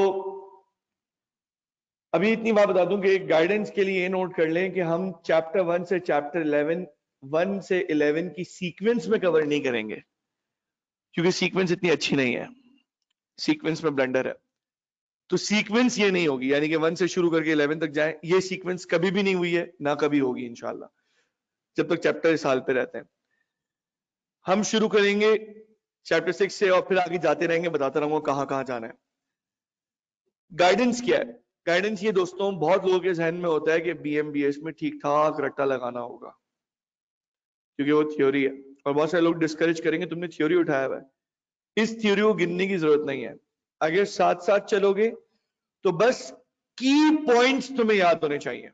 अभी इतनी बात बता दूं कि गाइडेंस के लिए ये नोट कर लें कि हम चैप्टर 1 से चैप्टर 11, 1 से 11 की सीक्वेंस में कवर नहीं करेंगे, क्योंकि सीक्वेंस इतनी अच्छी नहीं है, सीक्वेंस में ब्लंडर है। तो सीक्वेंस ये नहीं होगी, यानी कि 1 से शुरू करके 11 तक जाए, ये सीक्वेंस कभी भी नहीं हुई है, ना कभी होगी इंशाल्लाह, जब तक चैप्टर इस हाल पे रहते हैं। हम शुरू करेंगे चैप्टर 6 से और फिर आगे जाते रहेंगे, बताता रहूंगा कहां कहां जाना है। गाइडेंस क्या है? गाइडेंस ये दोस्तों, बहुत लोगों के जहन में होता है कि बीएमबीएस में ठीक ठाक रट्टा लगाना होगा, क्योंकि वो थ्योरी है, और बहुत सारे लोग डिस्करेज करेंगे तुमने थ्योरी उठाया हुआ है। इस थ्योरी को गिनने की जरूरत नहीं है, अगर साथ साथ चलोगे तो बस की पॉइंट्स तुम्हें याद होने चाहिए।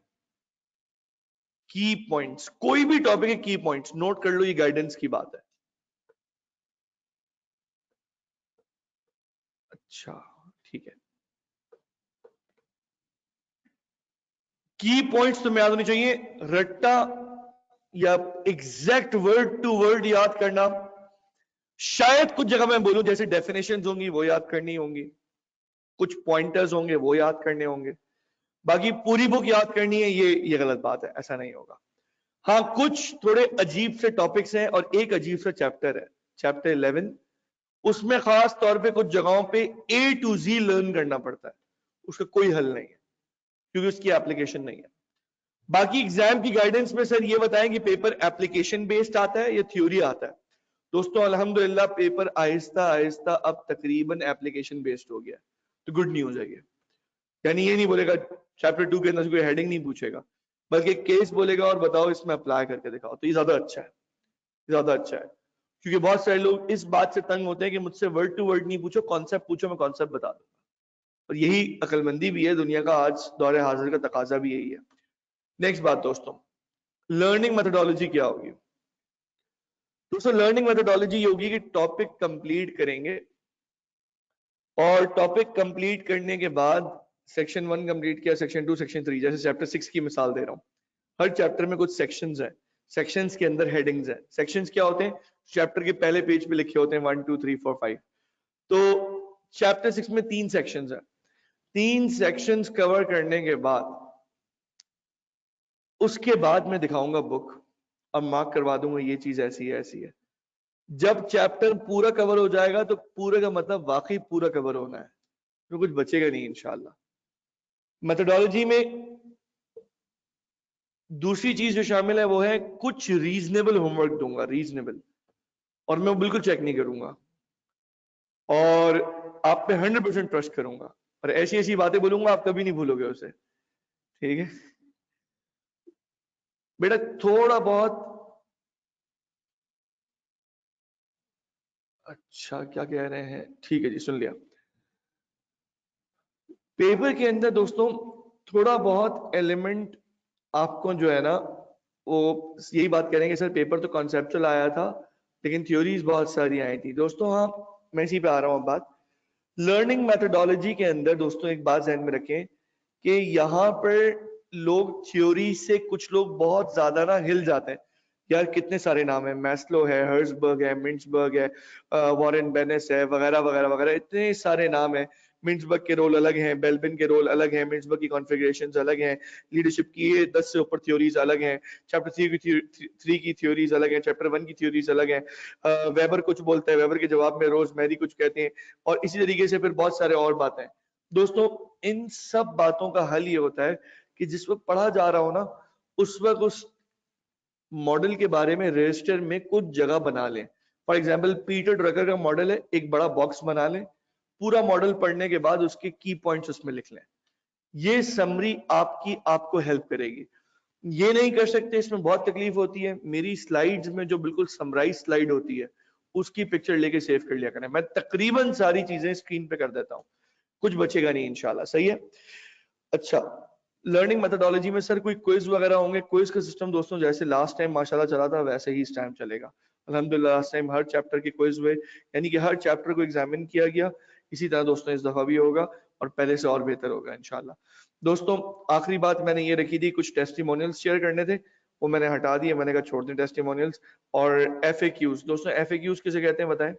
की पॉइंट्स, कोई भी टॉपिक है, की पॉइंट्स नोट कर लो, ये गाइडेंस की बात है। अच्छा ठीक है, की पॉइंट्स तुम्हें याद होने चाहिए। रट्टा या एग्जैक्ट वर्ड टू वर्ड याद करना, शायद कुछ जगह मैं बोलूं जैसे डेफिनेशंस होंगी वो याद करनी होंगी, कुछ पॉइंटर्स होंगे वो याद करने होंगे, बाकी पूरी बुक याद करनी है ये गलत बात है, ऐसा नहीं होगा। हाँ कुछ थोड़े अजीब से टॉपिक्स हैं और एक अजीब सा चैप्टर है, चैप्टर 11, उसमें खास तौर पे कुछ जगहों पे A to Z लर्न करना पड़ता है, उसका कोई हल नहीं है क्योंकि उसकी एप्लीकेशन नहीं है। बाकी एग्जाम की गाइडेंस में सर ये बताएं कि पेपर एप्लीकेशन बेस्ड आता है या थ्योरी आता है। दोस्तों अल्हम्दुलिल्लाह पेपर आहिस्ता आहिस्ता अब तकरीबन एप्लीकेशन बेस्ड हो गया, तो गुड न्यूज है ये। यानी ये नहीं बोलेगा चैप्टर 2 के अंदर से कोई हेडिंग नहीं पूछेगा, बल्कि केस बोलेगा और बताओ इसमें अप्लाई करके दिखाओ, तो ये ज्यादा अच्छा है, ज्यादा अच्छा है। क्योंकि बहुत सारे लोग इस बात से तंग होते हैं कि मुझसे वर्ड टू वर्ड नहीं पूछो, कॉन्सेप्ट पूछो, मैं कॉन्सेप्ट बता दूंगा। और यही अक्लमंदी भी है, दुनिया का आज दौरे हाजिर का तकाजा भी यही है। नेक्स्ट बात दोस्तों, लर्निंग मेथोडोलॉजी क्या होगी? दोस्तों लर्निंग मेथोडोलॉजी होगी कि टॉपिक कंप्लीट करेंगे और टॉपिक कंप्लीट करने के बाद सेक्शन 1 कंप्लीट किया, सेक्शन 2, सेक्शन 3, जैसे चैप्टर 6 की मिसाल दे रहा हूं। हर चैप्टर में कुछ सेक्शंस हैं, सेक्शंस के अंदर हेडिंग्स हैं। सेक्शंस क्या होते हैं? चैप्टर के पहले पेज पे लिखे होते हैं 1 2 3 4 5। तो चैप्टर 6 में 3 सेक्शंस हैं। 3 सेक्शंस कवर करने के बाद उसके बाद मैं दिखाऊंगा बुक, अब मार्क करवा दूंगा ये चीज ऐसी है, ऐसी है। जब चैप्टर पूरा कवर हो जाएगा तो पूरे का मतलब वाकई पूरा कवर होना है, तो कुछ बचेगा नहीं इंशाल्लाह। मेथोडोलॉजी में दूसरी चीज जो शामिल है वो है कुछ रीजनेबल होमवर्क दूंगा, रीजनेबल, और मैं वो बिल्कुल चेक नहीं करूंगा और आप पे 100% ट्रस्ट करूंगा और ऐसी ऐसी बातें बोलूंगा आप कभी नहीं भूलोगे उसे, ठीक है बेटा? थोड़ा बहुत, अच्छा क्या कह रहे हैं, ठीक है जी सुन लिया। पेपर के अंदर दोस्तों थोड़ा बहुत एलिमेंट आपको जो है ना, वो यही बात करेंगे सर पेपर तो कॉन्सेप्चुअल आया था लेकिन थ्योरीज बहुत सारी आई थी। दोस्तों हाँ, मैं इसी पे आ रहा हूँ बात। लर्निंग मेथोडोलॉजी के अंदर दोस्तों एक बात ध्यान में रखें कि यहाँ पर लोग थ्योरी से कुछ लोग बहुत ज्यादा ना हिल जाते हैं। यार कितने सारे नाम है, मैस्लो है, हर्सबर्ग है, मिंट्सबर्ग है, वॉरेन बेनेस है, वगैरह वगैरह वगैरह, इतने सारे नाम है। मिंट्सबर्ग के रोल अलग हैं, बेल्बिन के रोल अलग हैं, मिंट्सबर्ग की कॉन्फ़िगरेशंस अलग हैं, लीडरशिप की ये 10 से ऊपर थ्योरीज अलग हैं, चैप्टर 3 की थ्योरीज अलग हैं, चैप्टर 1 की थ्योरीज अलग हैं, वेबर कुछ बोलता है, वेबर के जवाब में रोजमेरी कुछ कहते हैं, और इसी तरीके से फिर बहुत सारे और बातें। दोस्तों इन सब बातों का हल ये होता है कि जिस वक्त पढ़ा जा रहा हो ना उस वक्त उस मॉडल के बारे में रजिस्टर में कुछ जगह बना लें। फॉर एग्जांपल पीटर ड्रकर का मॉडल है, एक बड़ा बॉक्स बना लें, पूरा मॉडल पढ़ने के बाद उसके की पॉइंट्स उसमें लिख लें। ये समरी आपकी आपको हेल्प करेगी। ये नहीं कर सकते, इसमें बहुत तकलीफ होती है। मेरी स्लाइड्स में जो बिल्कुल समराइज स्लाइड होती है उसकी पिक्चर लेके सेव कर लिया करें। मैं तकरीबन सारी चीजें स्क्रीन पे कर देता हूँ, कुछ बचेगा नहीं इंशाल्लाह। सही है? अच्छा, लर्निंग मेथोडोलॉजी में सर कोई क्विज वगैरह होंगे? क्विज का सिस्टम दोस्तों जैसे लास्ट टाइम माशाल्लाह चला था वैसे ही इस टाइम चलेगा अल्हम्दुलिल्लाह। लास्ट टाइम हर चैप्टर के क्विज हुए, यानी कि हर चैप्टर को एग्जामिन किया गया। इसी तरह दोस्तों इस दफा भी होगा और पहले से और बेहतर होगा इंशाल्लाह। दोस्तों आखिरी बात मैंने ये रखी थी, कुछ टेस्टिमोनियल्स शेयर करने थे, वो मैंने हटा दिए। मैंने कहा छोड़ दें टेस्टिमोनियल्स। और FAQs, दोस्तों FAQs किसे कहते हैं बताएं?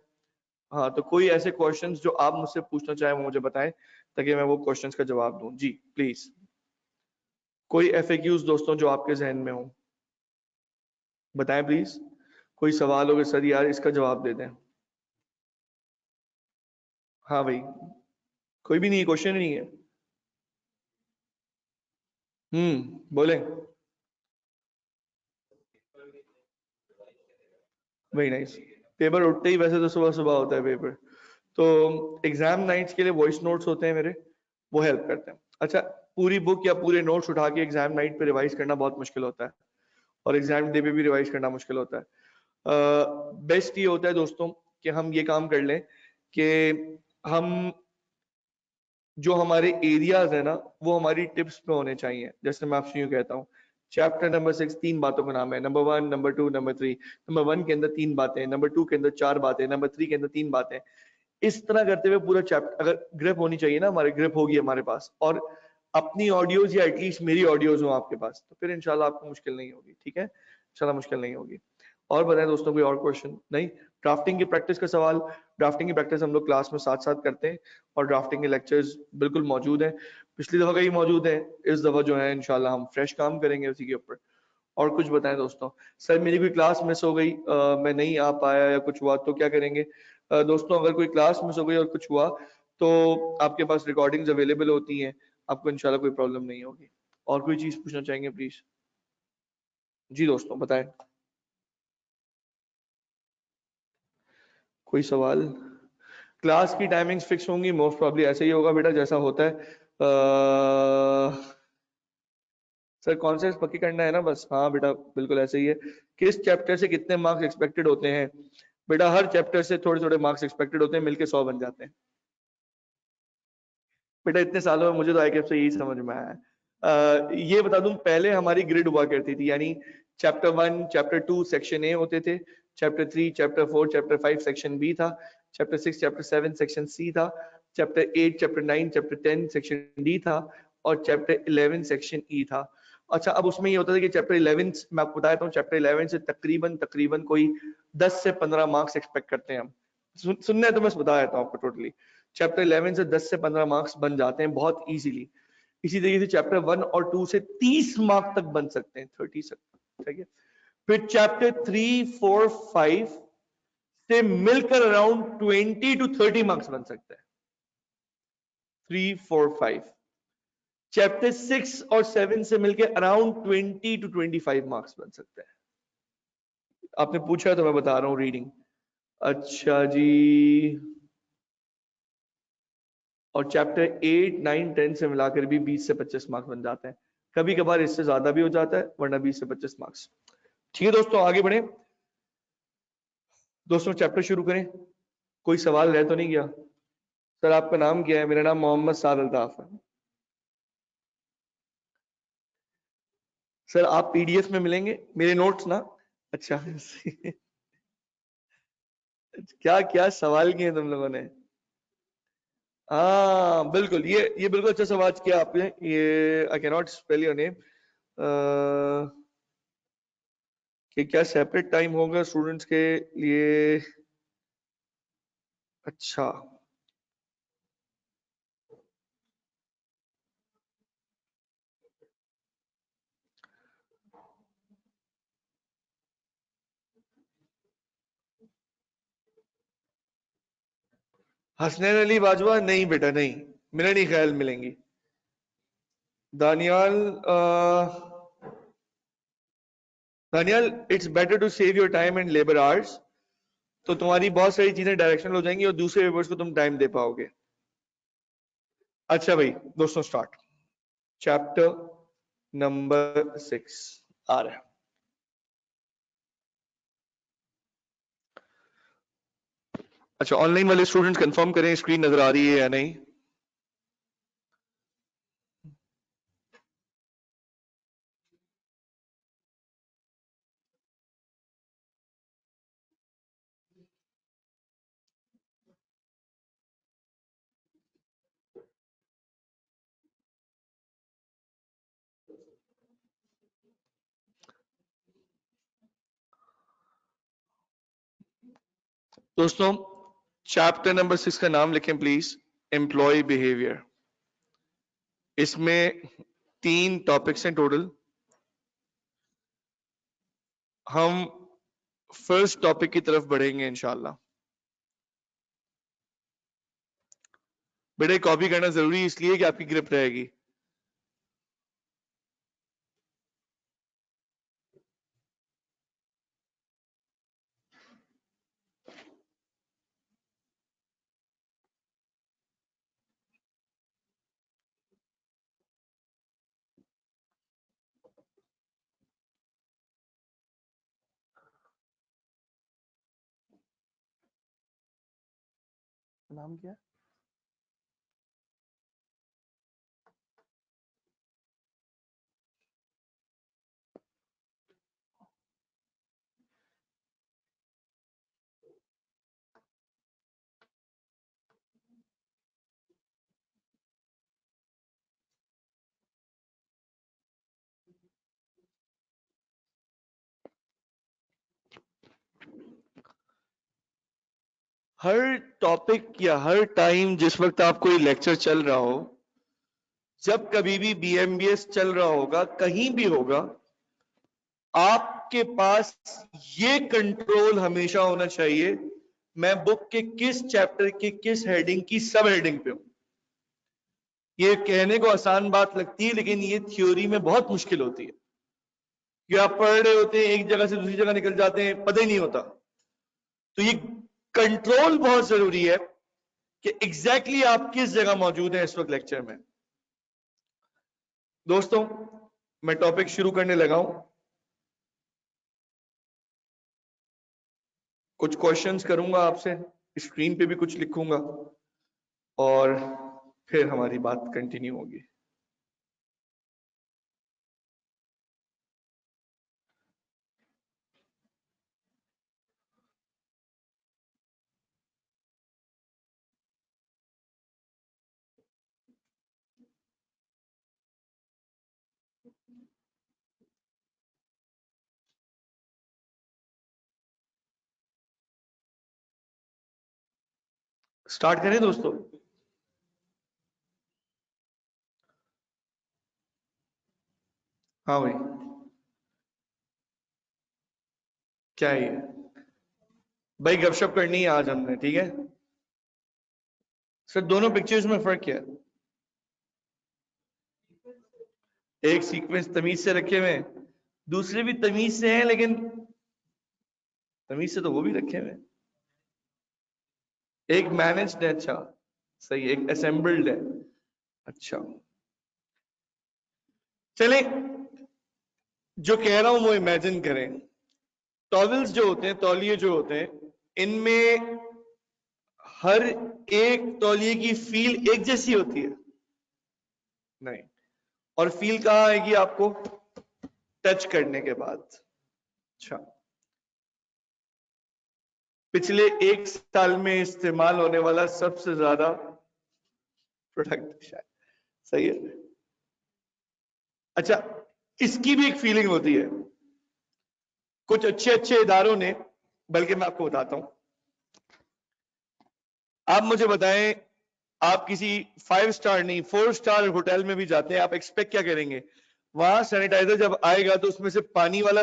हाँ, तो कोई ऐसे क्वेश्चंस जो आप मुझसे पूछना चाहें वो मुझे बताएं ताकि मैं वो क्वेश्चंस का जवाब दूं। जी प्लीज, कोई FAQs दोस्तों जो आपके जहन में हो बताएं प्लीज। कोई सवाल हो सर यार इसका जवाब दे दें। हाँ भाई, कोई भी नहीं है, क्वेश्चन नहीं है। बोले। Very nice. पेपर उठते ही वैसे तो सुबह सुबह होता है पेपर, तो एग्जाम नाइट्स के लिए वॉइस नोट्स होते हैं मेरे, वो हेल्प करते हैं। अच्छा, पूरी बुक या पूरे नोट्स उठा के एग्जाम नाइट पे रिवाइज करना बहुत मुश्किल होता है और एग्जाम डे पे भी रिवाइज करना मुश्किल होता है। बेस्ट ये होता है दोस्तों कि हम ये काम कर लें कि हम जो हमारे एरियाज है ना वो हमारी टिप्स पे होने चाहिए। जैसे मैं आपसे यूं कहता हूँ, चैप्टर नंबर 6 3 बातों का नाम है, नंबर 1, नंबर 2, नंबर 3। नंबर 1 के अंदर 3 बातें, नंबर 2 के अंदर 4 बातें, नंबर 3 के अंदर 3 बातें। इस तरह करते हुए पूरा चैप्टर, अगर ग्रिप होनी चाहिए ना, हमारे ग्रिप होगी हमारे पास, और अपनी ऑडियोज या एटलीस्ट मेरी ऑडियोज हो आपके पास, तो फिर इंशाल्लाह आपको मुश्किल नहीं होगी। ठीक है, इंशाल्लाह मुश्किल नहीं होगी। और बताएं दोस्तों कोई और क्वेश्चन? नहीं? ड्राफ्टिंग की प्रैक्टिस का सवाल? ड्राफ्टिंग की प्रैक्टिस हम लोग क्लास में साथ साथ करते हैं और ड्राफ्टिंग के लेक्चर्स बिल्कुल मौजूद हैं, पिछली दफा का ही मौजूद है, इस दफा जो है इंशाल्लाह हम फ्रेश काम करेंगे उसी के ऊपर। और कुछ बताएं दोस्तों। सर मेरी कोई क्लास मिस हो गई, मैं नहीं आ पाया या कुछ हुआ तो क्या करेंगे? दोस्तों अगर कोई क्लास मिस हो गई और कुछ हुआ तो आपके पास रिकॉर्डिंग्स अवेलेबल होती हैं, आपको इंशाल्लाह कोई प्रॉब्लम नहीं होगी। और कोई चीज पूछना चाहेंगे प्लीज? जी दोस्तों बताएं, कोई सवाल? क्लास की टाइमिंग्स फिक्स होंगी, मोस्ट प्रॉब्ली ऐसे ही होगा बेटा जैसा होता है। सर कॉन्सेप्ट पक्की करना है ना बस। हाँ बेटा बिल्कुल ऐसे ही है। किस चैप्टर से कितने मार्क्स एक्सपेक्टेड होते हैं? बेटा हर चैप्टर से थोड़े थोड़े मार्क्स एक्सपेक्टेड होते हैं, मिलके 100 बन जाते हैं। बेटा इतने सालों में मुझे तो आईकेएफ से यही समझ में आया है। ये बता दूं, पहले हमारी ग्रिड हुआ करती थी, यानी चैप्टर 1 चैप्टर 2 सेक्शन ए होते थे, chapter 3 chapter 4 chapter 5 section B था, चैप्टर 6 चैप्टर 7 सेक्शन सी था, chapter 8 chapter 9 chapter 10 section D था, और चैप्टर 11 सेक्शन ई था। अच्छा, अब उसमें ये होता था कि चैप्टर 11 मैं आपको बताता हूँ, चैप्टर 11 से तकरीबन तकरीबन कोई 10 से 15 मार्क्स एक्सपेक्ट करते हैं हम। सुनना है तो मैं बता देता हूँ आपको। टोटली चैप्टर 11 से 10 से 15 मार्क्स बन जाते हैं बहुत इजीली। इसी तरीके से चैप्टर 1 और 2 से 30 मार्क्स तक बन सकते हैं, 30 तक, ठीक है। फिर चैप्टर 3 4 5 से मिलकर अराउंड 20 टू 30 मार्क्स बन सकते हैं, 3 4 5। चैप्टर 6 और 7 से मिलकर अराउंड 20 टू 25 मार्क्स बन सकते हैं। आपने पूछा तो मैं बता रहा हूं रीडिंग। अच्छा जी, और चैप्टर 8 9 10 से मिलाकर भी 20 से 25 मार्क्स बन जाते हैं। कभी कभार इससे ज्यादा भी हो जाता है, वरना 20 से 25 मार्क्स। ठीक है दोस्तों, आगे बढ़े। दोस्तों चैप्टर शुरू करें। कोई सवाल रह तो नहीं गया? सर आपका नाम क्या है? मेरा नाम मोहम्मद साद अल्ताफ है। सर आप पीडीएफ में मिलेंगे मेरे नोट्स ना? अच्छा क्या क्या सवाल किए तुम लोगों ने? हाँ बिल्कुल, ये बिल्कुल अच्छा सवाल किया आपने। ये I can not spell your name, कि क्या सेपरेट टाइम होगा स्टूडेंट्स के लिए? अच्छा, हसनैन अली बाजवा नहीं बेटा, नहीं, मेरा नहीं ख्याल मिलेंगी। Daniyal, Daniyal it's better to save your time and labour hours, तो तुम्हारी बहुत सारी चीजें डायरेक्शनल हो जाएंगी और दूसरे पेपर्स को तुम टाइम दे पाओगे। अच्छा भाई दोस्तों, स्टार्ट चैप्टर नंबर 6 आ रहा है। अच्छा, ऑनलाइन वाले स्टूडेंट्स कंफर्म करें स्क्रीन नजर आ रही है या नहीं। दोस्तों चैप्टर नंबर 6 का नाम लिखें प्लीज, एम्प्लॉय बिहेवियर। इसमें 3 टॉपिक्स हैं टोटल। हम फर्स्ट टॉपिक की तरफ बढ़ेंगे इंशाल्लाह। बेटे कॉपी करना जरूरी है इसलिए कि आपकी ग्रिप रहेगी। नाम क्या? हर टॉपिक या हर टाइम जिस वक्त आप कोई लेक्चर चल रहा हो, जब कभी भी बीएमबीएस चल रहा होगा, कहीं भी होगा, आपके पास ये कंट्रोल हमेशा होना चाहिए, मैं बुक के किस चैप्टर के किस हेडिंग की सब हेडिंग पे हूं। ये कहने को आसान बात लगती है, लेकिन ये थ्योरी में बहुत मुश्किल होती है कि आप पढ़ रहे होते हैं, एक जगह से दूसरी जगह निकल जाते हैं, पता ही नहीं होता। तो ये कंट्रोल बहुत जरूरी है कि एग्जैक्टली आप किस जगह मौजूद हैं इस वक्त लेक्चर में। दोस्तों मैं टॉपिक शुरू करने लगा हूं। कुछ क्वेश्चंस करूंगा आपसे, स्क्रीन पे भी कुछ लिखूंगा, और फिर हमारी बात कंटिन्यू होगी। स्टार्ट करें दोस्तों? हाँ भाई, क्या है ये? भाई गपशप करनी है आज हमने, ठीक है सर। दोनों पिक्चर्स में फर्क क्या है? एक सीक्वेंस तमीज से रखे हुए हैं, दूसरे भी तमीज से हैं, लेकिन तमीज से तो वो भी रखे हुए हैं। एक मैनेज्ड है, अच्छा सही, एक असेंबल्ड है, अच्छा। चले, जो कह रहा हूं वो इमेजिन करें। टॉवल्स जो होते हैं, तौलिए जो होते हैं, इनमें हर एक तौलिए की फील एक जैसी होती है? नहीं। और फील कहां आएगी आपको? टच करने के बाद। अच्छा, पिछले एक साल में इस्तेमाल होने वाला सबसे ज्यादा प्रोडक्ट शायद, सही है। अच्छा, इसकी भी एक फीलिंग होती है। कुछ अच्छे अच्छे इदारों ने, बल्कि मैं आपको बताता हूं, आप मुझे बताएं, आप किसी 5 स्टार नहीं 4 स्टार होटल में भी जाते हैं, आप एक्सपेक्ट क्या करेंगे? वहां सैनिटाइजर जब आएगा तो उसमें से पानी वाला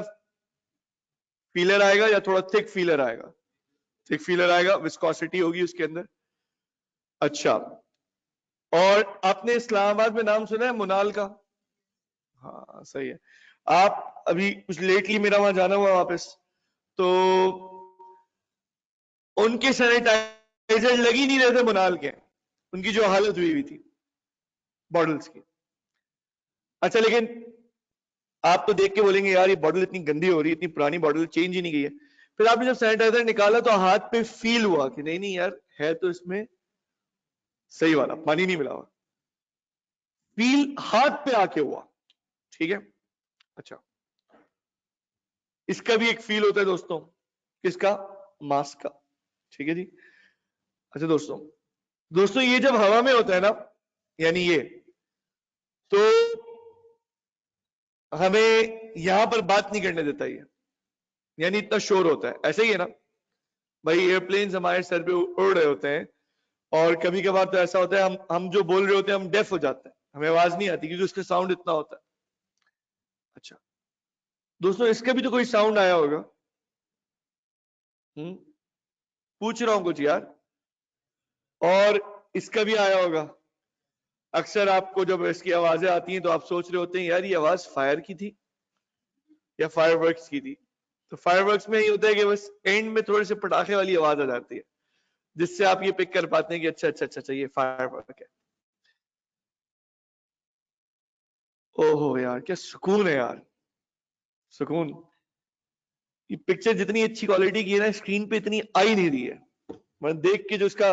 फीलर आएगा या थोड़ा थिक फीलर आएगा? थिक फीलर आएगा, विस्कोसिटी होगी उसके अंदर। अच्छा, और आपने इस्लामाबाद में नाम सुना है मुनाल का? हाँ सही है। आप अभी कुछ लेटली मेरा वहां जाना हुआ वापस, तो उनके सैनिटाइजर लग ही नहीं रहे थे मुनाल के, उनकी जो हालत हुई हुई थी बॉटल्स की। अच्छा, लेकिन आप तो देख के बोलेंगे यार ये बॉटल इतनी गंदी हो रही है, इतनी पुरानी बॉटल, चेंज ही नहीं गई है। फिर आपने जब सैनिटाइजर निकाला तो हाथ पे फील हुआ कि नहीं नहीं यार, है तो इसमें सही वाला, पानी नहीं मिला हुआ। फील हाथ पे आके हुआ, ठीक है। अच्छा, इसका भी एक फील होता है दोस्तों, किसका? मास्क का, ठीक है जी। अच्छा दोस्तों, दोस्तों ये जब हवा में होता है ना, यानी ये, तो हमें यहां पर बात नहीं करने देता ये, यानी इतना शोर होता है, ऐसे ही है ना भाई। एयरप्लेन्स हमारे सर पे उड़ रहे होते हैं, और कभी कभार तो ऐसा होता है हम जो बोल रहे होते हैं हम डेफ हो जाते हैं, हमें आवाज नहीं आती क्योंकि उसका साउंड इतना होता है। अच्छा दोस्तों, इसका भी तो कोई साउंड आया होगा। पूछ रहा हूं कुछ यार। और इसका भी आया होगा। अक्सर आपको जब इसकी आवाजें आती हैं तो आप सोच रहे होते हैं यार ये आवाज फायर की थी या फायरवर्क्स की थी। तो फायरवर्क्स में ये होता है कि बस एंड में थोड़े से पटाखे वाली आवाज आ जाती है, जिससे आप ये पिक कर पाते हैं कि अच्छा अच्छा अच्छा अच्छा ये फायरवर्क है। ओहो यार, क्या सुकून है यार, सुकून। ये पिक्चर जितनी अच्छी क्वालिटी की है ना, स्क्रीन पे इतनी आ ही नहीं रही है। मैं देख के जो इसका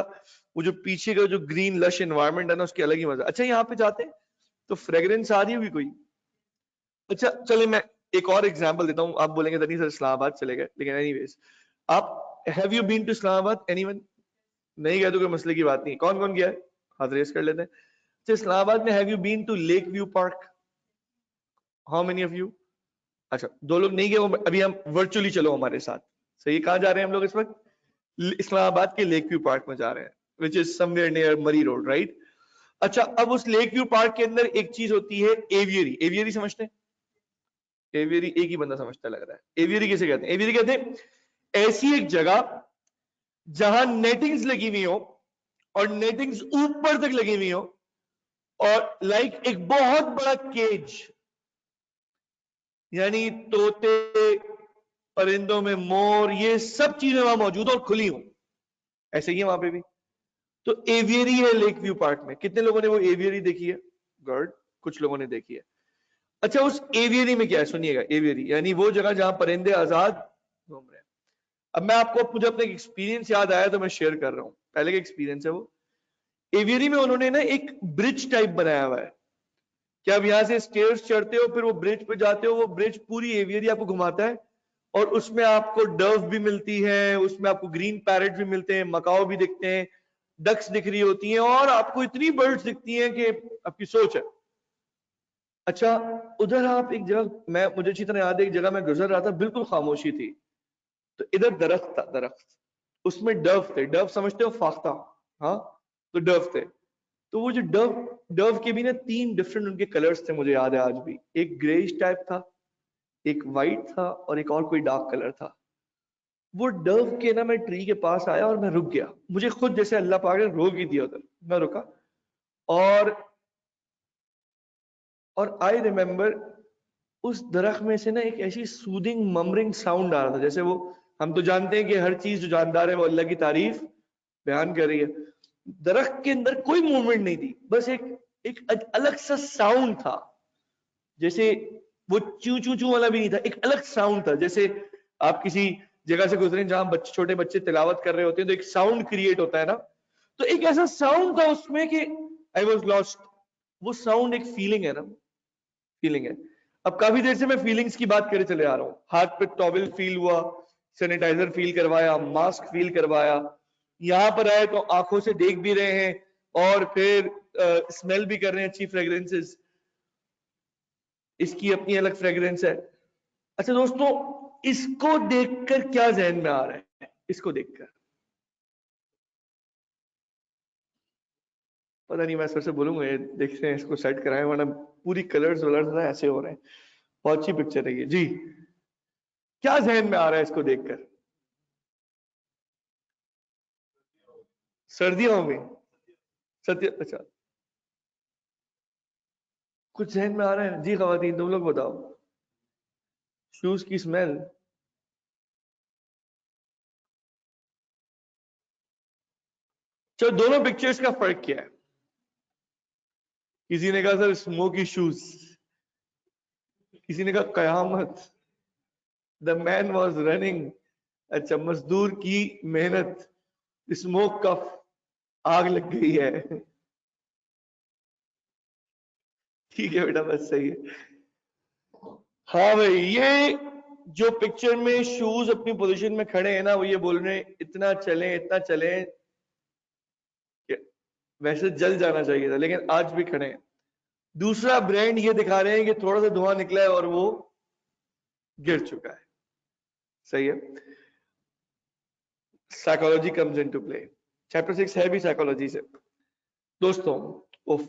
वो जो पीछे का जो ग्रीन लश एनवायरनमेंट है ना, उसकी अलग ही मजा। अच्छा, यहाँ पे जाते हैं तो फ्रेग्रेंस आ रही होगी कोई? अच्छा चलिए, मैं एक और एग्जांपल देता हूँ। आप बोलेंगे नहीं सर इस्लामाबाद चले गए, लेकिन एनीवेज, आप have you been to Islamabad? Anyone? नहीं गए तो कोई मसले की बात नहीं। कौन कौन गया है? हाथ रेस कर लेते हैं। अच्छा, इस्लामाबाद में have you been to Lake View Park? How many of you? अच्छा, 2 लोग नहीं गए, वो अभी हम वर्चुअली चलो हमारे साथ। सही, कहाँ जा रहे हैं हम लोग इस वक्त? इस्लामाबाद के लेक व्यू पार्क में जा रहे हैं, विच इज समवेयर नियर मरी रोड, राइट? अच्छा, अब उस लेक व्यू पार्क के अंदर एक चीज होती है, एवियरी। एवियरी समझते हैं? एवियरी एक ही बंदा समझता लग रहा है। एवियरी किसे कहते हैं? एवियरी कहते हैं ऐसी एक जगह जहां नेटिंग्स लगी हुई हो, और नेटिंग्स ऊपर तक लगी हुई हो, और लाइक एक बहुत बड़ा केज, यानी तोते, परिंदों में मोर, ये सब चीजें वहां मौजूद और खुली हो, ऐसे ही है वहां पे भी। तो एवियरी है लेक व्यू पार्क में। कितने लोगों ने वो एवियरी देखी है? गुड, कुछ लोगों ने देखी है। अच्छा, उस एवियरी में क्या है सुनिएगा। एवियरी यानी वो जगह जहां परिंदे आजाद घूम रहे हैं। अब मैं आपको, मुझे अपना एक्सपीरियंस याद आया तो मैं शेयर कर रहा हूं। पहले का एक्सपीरियंस है वो। एवियरी में उन्होंने ना एक ब्रिज टाइप बनाया हुआ है कि आप यहाँ से स्टेयर्स चढ़ते हो, फिर वो ब्रिज पे जाते हो, वो ब्रिज पूरी एवियरी आपको घुमाता है, और उसमें आपको डव भी मिलती है, उसमें आपको ग्रीन पैरेट भी मिलते हैं, मकाओ भी दिखते हैं, डक्स दिख रही होती हैं, और आपको इतनी बर्ड्स दिखती हैं कि आपकी सोच है। अच्छा, उधर आप एक जगह, मुझे अच्छी तरह याद है, एक जगह मैं गुजर रहा था, बिल्कुल खामोशी थी, तो इधर दरख्त था, दरख्त, उसमें डव थे, डव समझते हो, फाख्ता, हाँ, तो डव थे। तो वो जो डव डव के भी ना 3 डिफरेंट उनके कलर्स थे, मुझे याद है आज भी, एक ग्रेइश टाइप था, एक वाइट था, और एक और कोई डार्क कलर था। वो डव के ना, मैं ट्री के पास आया और मैं रुक गया, मुझे खुद जैसे अल्लाह पाक ने रोक ही दिया उधर, मैं रुका, और आई रिमेम्बर उस दरख्त में से ना एक ऐसी सूदिंग ममरिंग साउंड आ रहा था, जैसे वो, हम तो जानते हैं कि हर चीज जो जानदार है वो अल्लाह की तारीफ बयान कर रही है, दरख्त के अंदर कोई मूवमेंट नहीं थी, बस एक अलग सा साउंड था, जैसे वो चू चू चू वाला भी नहीं था, एक अलग साउंड था, जैसे आप किसी जगह से गुजरे जहां बच्चे, छोटे बच्चे तिलावत कर रहे होते हैं, तो एक साउंड क्रिएट होता है ना, तो एक ऐसा साउंड था उसमें कि आई वॉज लॉस्ट। वो साउंड एक फीलिंग है ना, फीलिंग है। अब काफी देर से मैं फीलिंग्स की बात करे चले आ रहा हूँ, हाथ पे टॉवल फील हुआ, सैनिटाइजर फील करवाया, मास्क फील करवाया, यहाँ पर आए तो आंखों से देख भी रहे हैं, और फिर स्मेल भी कर रहे हैं अच्छी फ्रेग्रेंसेस, इसकी अपनी अलग फ्रेग्रेंस है। अच्छा दोस्तों, इसको देखकर क्या जहन में आ रहा है, इसको देखकर पता नहीं, मैं सर से बोलूंगा ये देखते हैं, इसको सेट कराएं, वरना पूरी कलर्स वलर्स ना ऐसे हो रहे हैं। बहुत अच्छी पिक्चर है ये जी, क्या जहन में आ रहा है इसको देखकर? सर्दियों में सत्य, अच्छा, कुछ जहन में आ रहा है जी? खवातीन तुम लोग बताओ, शूज की स्मेल। चलो, दोनों पिक्चर्स का फर्क क्या है? किसी ने कहा सर स्मोकी शूज, किसी ने कहा कयामत, द मैन वॉज रनिंग, अच्छा मजदूर की मेहनत, स्मोक का आग लग गई है। ठीक है बेटा, बस सही है। हाँ भाई, ये जो पिक्चर में शूज अपनी पोजीशन में खड़े हैं ना, वो ये बोल रहे हैं इतना चलें इतना चलें कि वैसे जल जाना चाहिए था, लेकिन आज भी खड़े हैं। दूसरा ब्रांड ये दिखा रहे हैं कि थोड़ा सा धुआं निकला है और वो गिर चुका है। सही है, psychology comes into play. Chapter 6 है भी साइकोलॉजी से दोस्तों। उफ,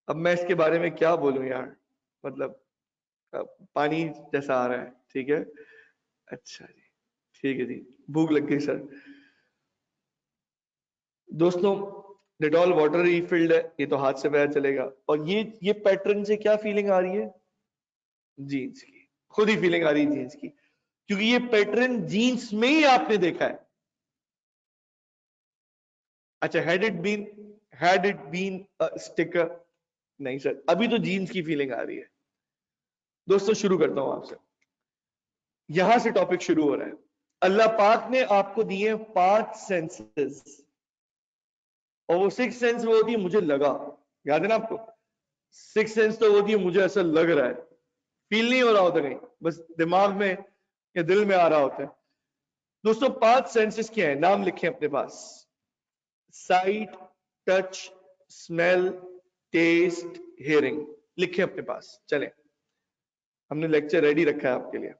अब मैं इसके बारे में क्या बोलूं यार, मतलब पानी जैसा आ रहा है। ठीक है, अच्छा जी, ठीक है जी, भूख लग गई सर। दोस्तों, डेटॉल वाटर रिफिल्ड है, ये तो हाथ से पता चलेगा, और ये पैटर्न से क्या फीलिंग आ रही है? जीन्स की, खुद ही फीलिंग आ रही है जीन्स की, क्योंकि ये पैटर्न जीन्स में ही आपने देखा है। अच्छा, हैड इट बीन स्टिकर, नहीं सर, अभी तो जीन्स की फीलिंग आ रही है। दोस्तों शुरू करता हूं आपसे, यहां से टॉपिक शुरू हो रहा है। अल्लाह पाक ने आपको दिए 5 सेंसेस, और वो 6 सेंस वो होती है मुझे लगा, याद है ना आपको? 6 सेंस तो होती है मुझे ऐसा लग रहा है, फील नहीं हो रहा होता कहीं, बस दिमाग में या दिल में आ रहा होता है। दोस्तों 5 सेंसेस क्या है, नाम लिखें अपने पास। Sight, touch, smell, taste, hearing, लिखें अपने पास, चलें, हमने लेक्चर रेडी रखा है आपके लिए।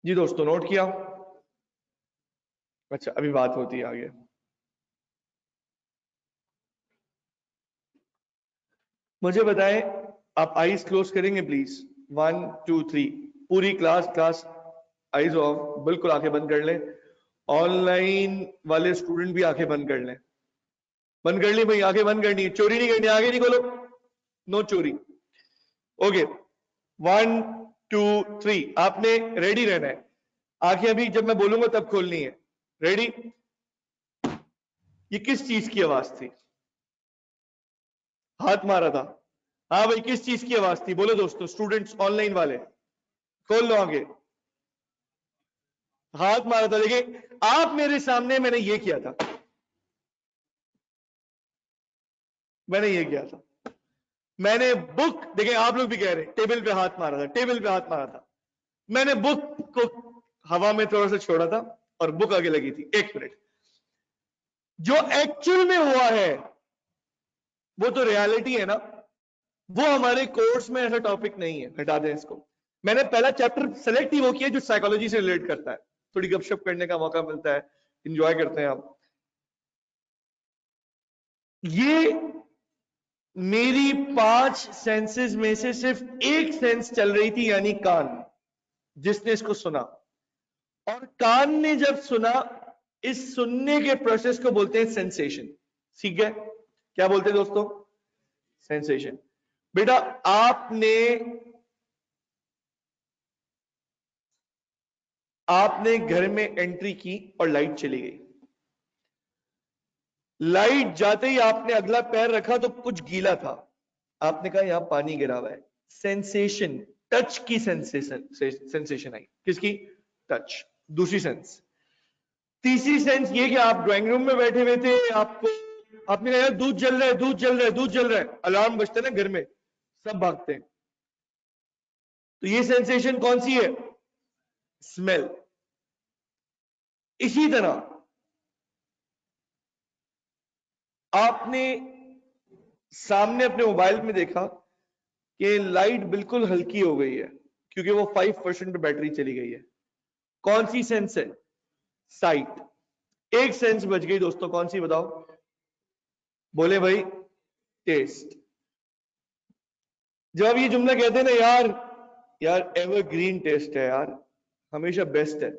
जी दोस्तों, नोट किया? अच्छा, अभी बात होती है आगे। मुझे बताएं, आप आईज क्लोज करेंगे प्लीज? 1 2 3, पूरी क्लास आईज ऑफ, बिल्कुल आंखें बंद कर लें। ऑनलाइन वाले स्टूडेंट भी आंखें बंद कर लें। बंद कर ली भाई, आंखें बंद करनी है, चोरी नहीं करनी, आगे नहीं खोलो, नो चोरी। ओके 1 2 3, आपने रेडी रहना है। आंखें अभी जब मैं बोलूंगा तब खोलनी है। रेडी? ये किस चीज की आवाज थी? हाथ मारा था। हाँ भाई, किस चीज की आवाज थी? बोलो दोस्तों, स्टूडेंट्स ऑनलाइन वाले, खोल लो आगे। हाथ मारा था। देखिए आप मेरे सामने, मैंने ये किया था, मैंने ये किया था। मैंने बुक, देखिए आप लोग भी कह रहे हैं टेबल पे हाथ मारा था, टेबल पे हाथ मारा था। मैंने बुक को हवा में थोड़ा सा छोड़ा था और बुक आगे लगी थी। एक मिनट, जो एक्चुअल में हुआ है वो तो रियलिटी है ना, वो हमारे कोर्स में ऐसा टॉपिक नहीं है, हटा दें इसको। मैंने पहला चैप्टर सेलेक्ट ही वो किया जो साइकोलॉजी से रिलेट करता है, थोड़ी गपशप करने का मौका मिलता है, एंजॉय करते हैं आप। ये मेरी 5 सेंसेस में से सिर्फ एक सेंस चल रही थी, यानी कान, जिसने इसको सुना। और कान ने जब सुना, इस सुनने के प्रोसेस को बोलते हैं सेंसेशन। ठीक है? क्या बोलते हैं दोस्तों? सेंसेशन। बेटा आपने घर में एंट्री की और लाइट चली गई। लाइट जाते ही आपने अगला पैर रखा तो कुछ गीला था, आपने कहा यहां पानी गिरा हुआ है। सेंसेशन, टच की सेंसेशन आई। किसकी? टच। दूसरी सेंस। तीसरी सेंस ये कि आप ड्राइंग रूम में बैठे हुए थे, आपने कहा दूध जल रहा है, दूध जल रहा है, दूध जल रहा है। अलार्म बजता है ना घर में, सब भागते हैं। तो ये सेंसेशन कौन सी है? स्मेल। इसी तरह आपने सामने अपने मोबाइल में देखा कि लाइट बिल्कुल हल्की हो गई है, क्योंकि वो 5% पे बैटरी चली गई है। कौन सी सेंस है? साइट। एक सेंस बच गई दोस्तों, कौन सी बताओ? बोले भाई, टेस्ट। जब ये जुमला कहते हैं ना, यार एवरग्रीन टेस्ट है यार, हमेशा बेस्ट है।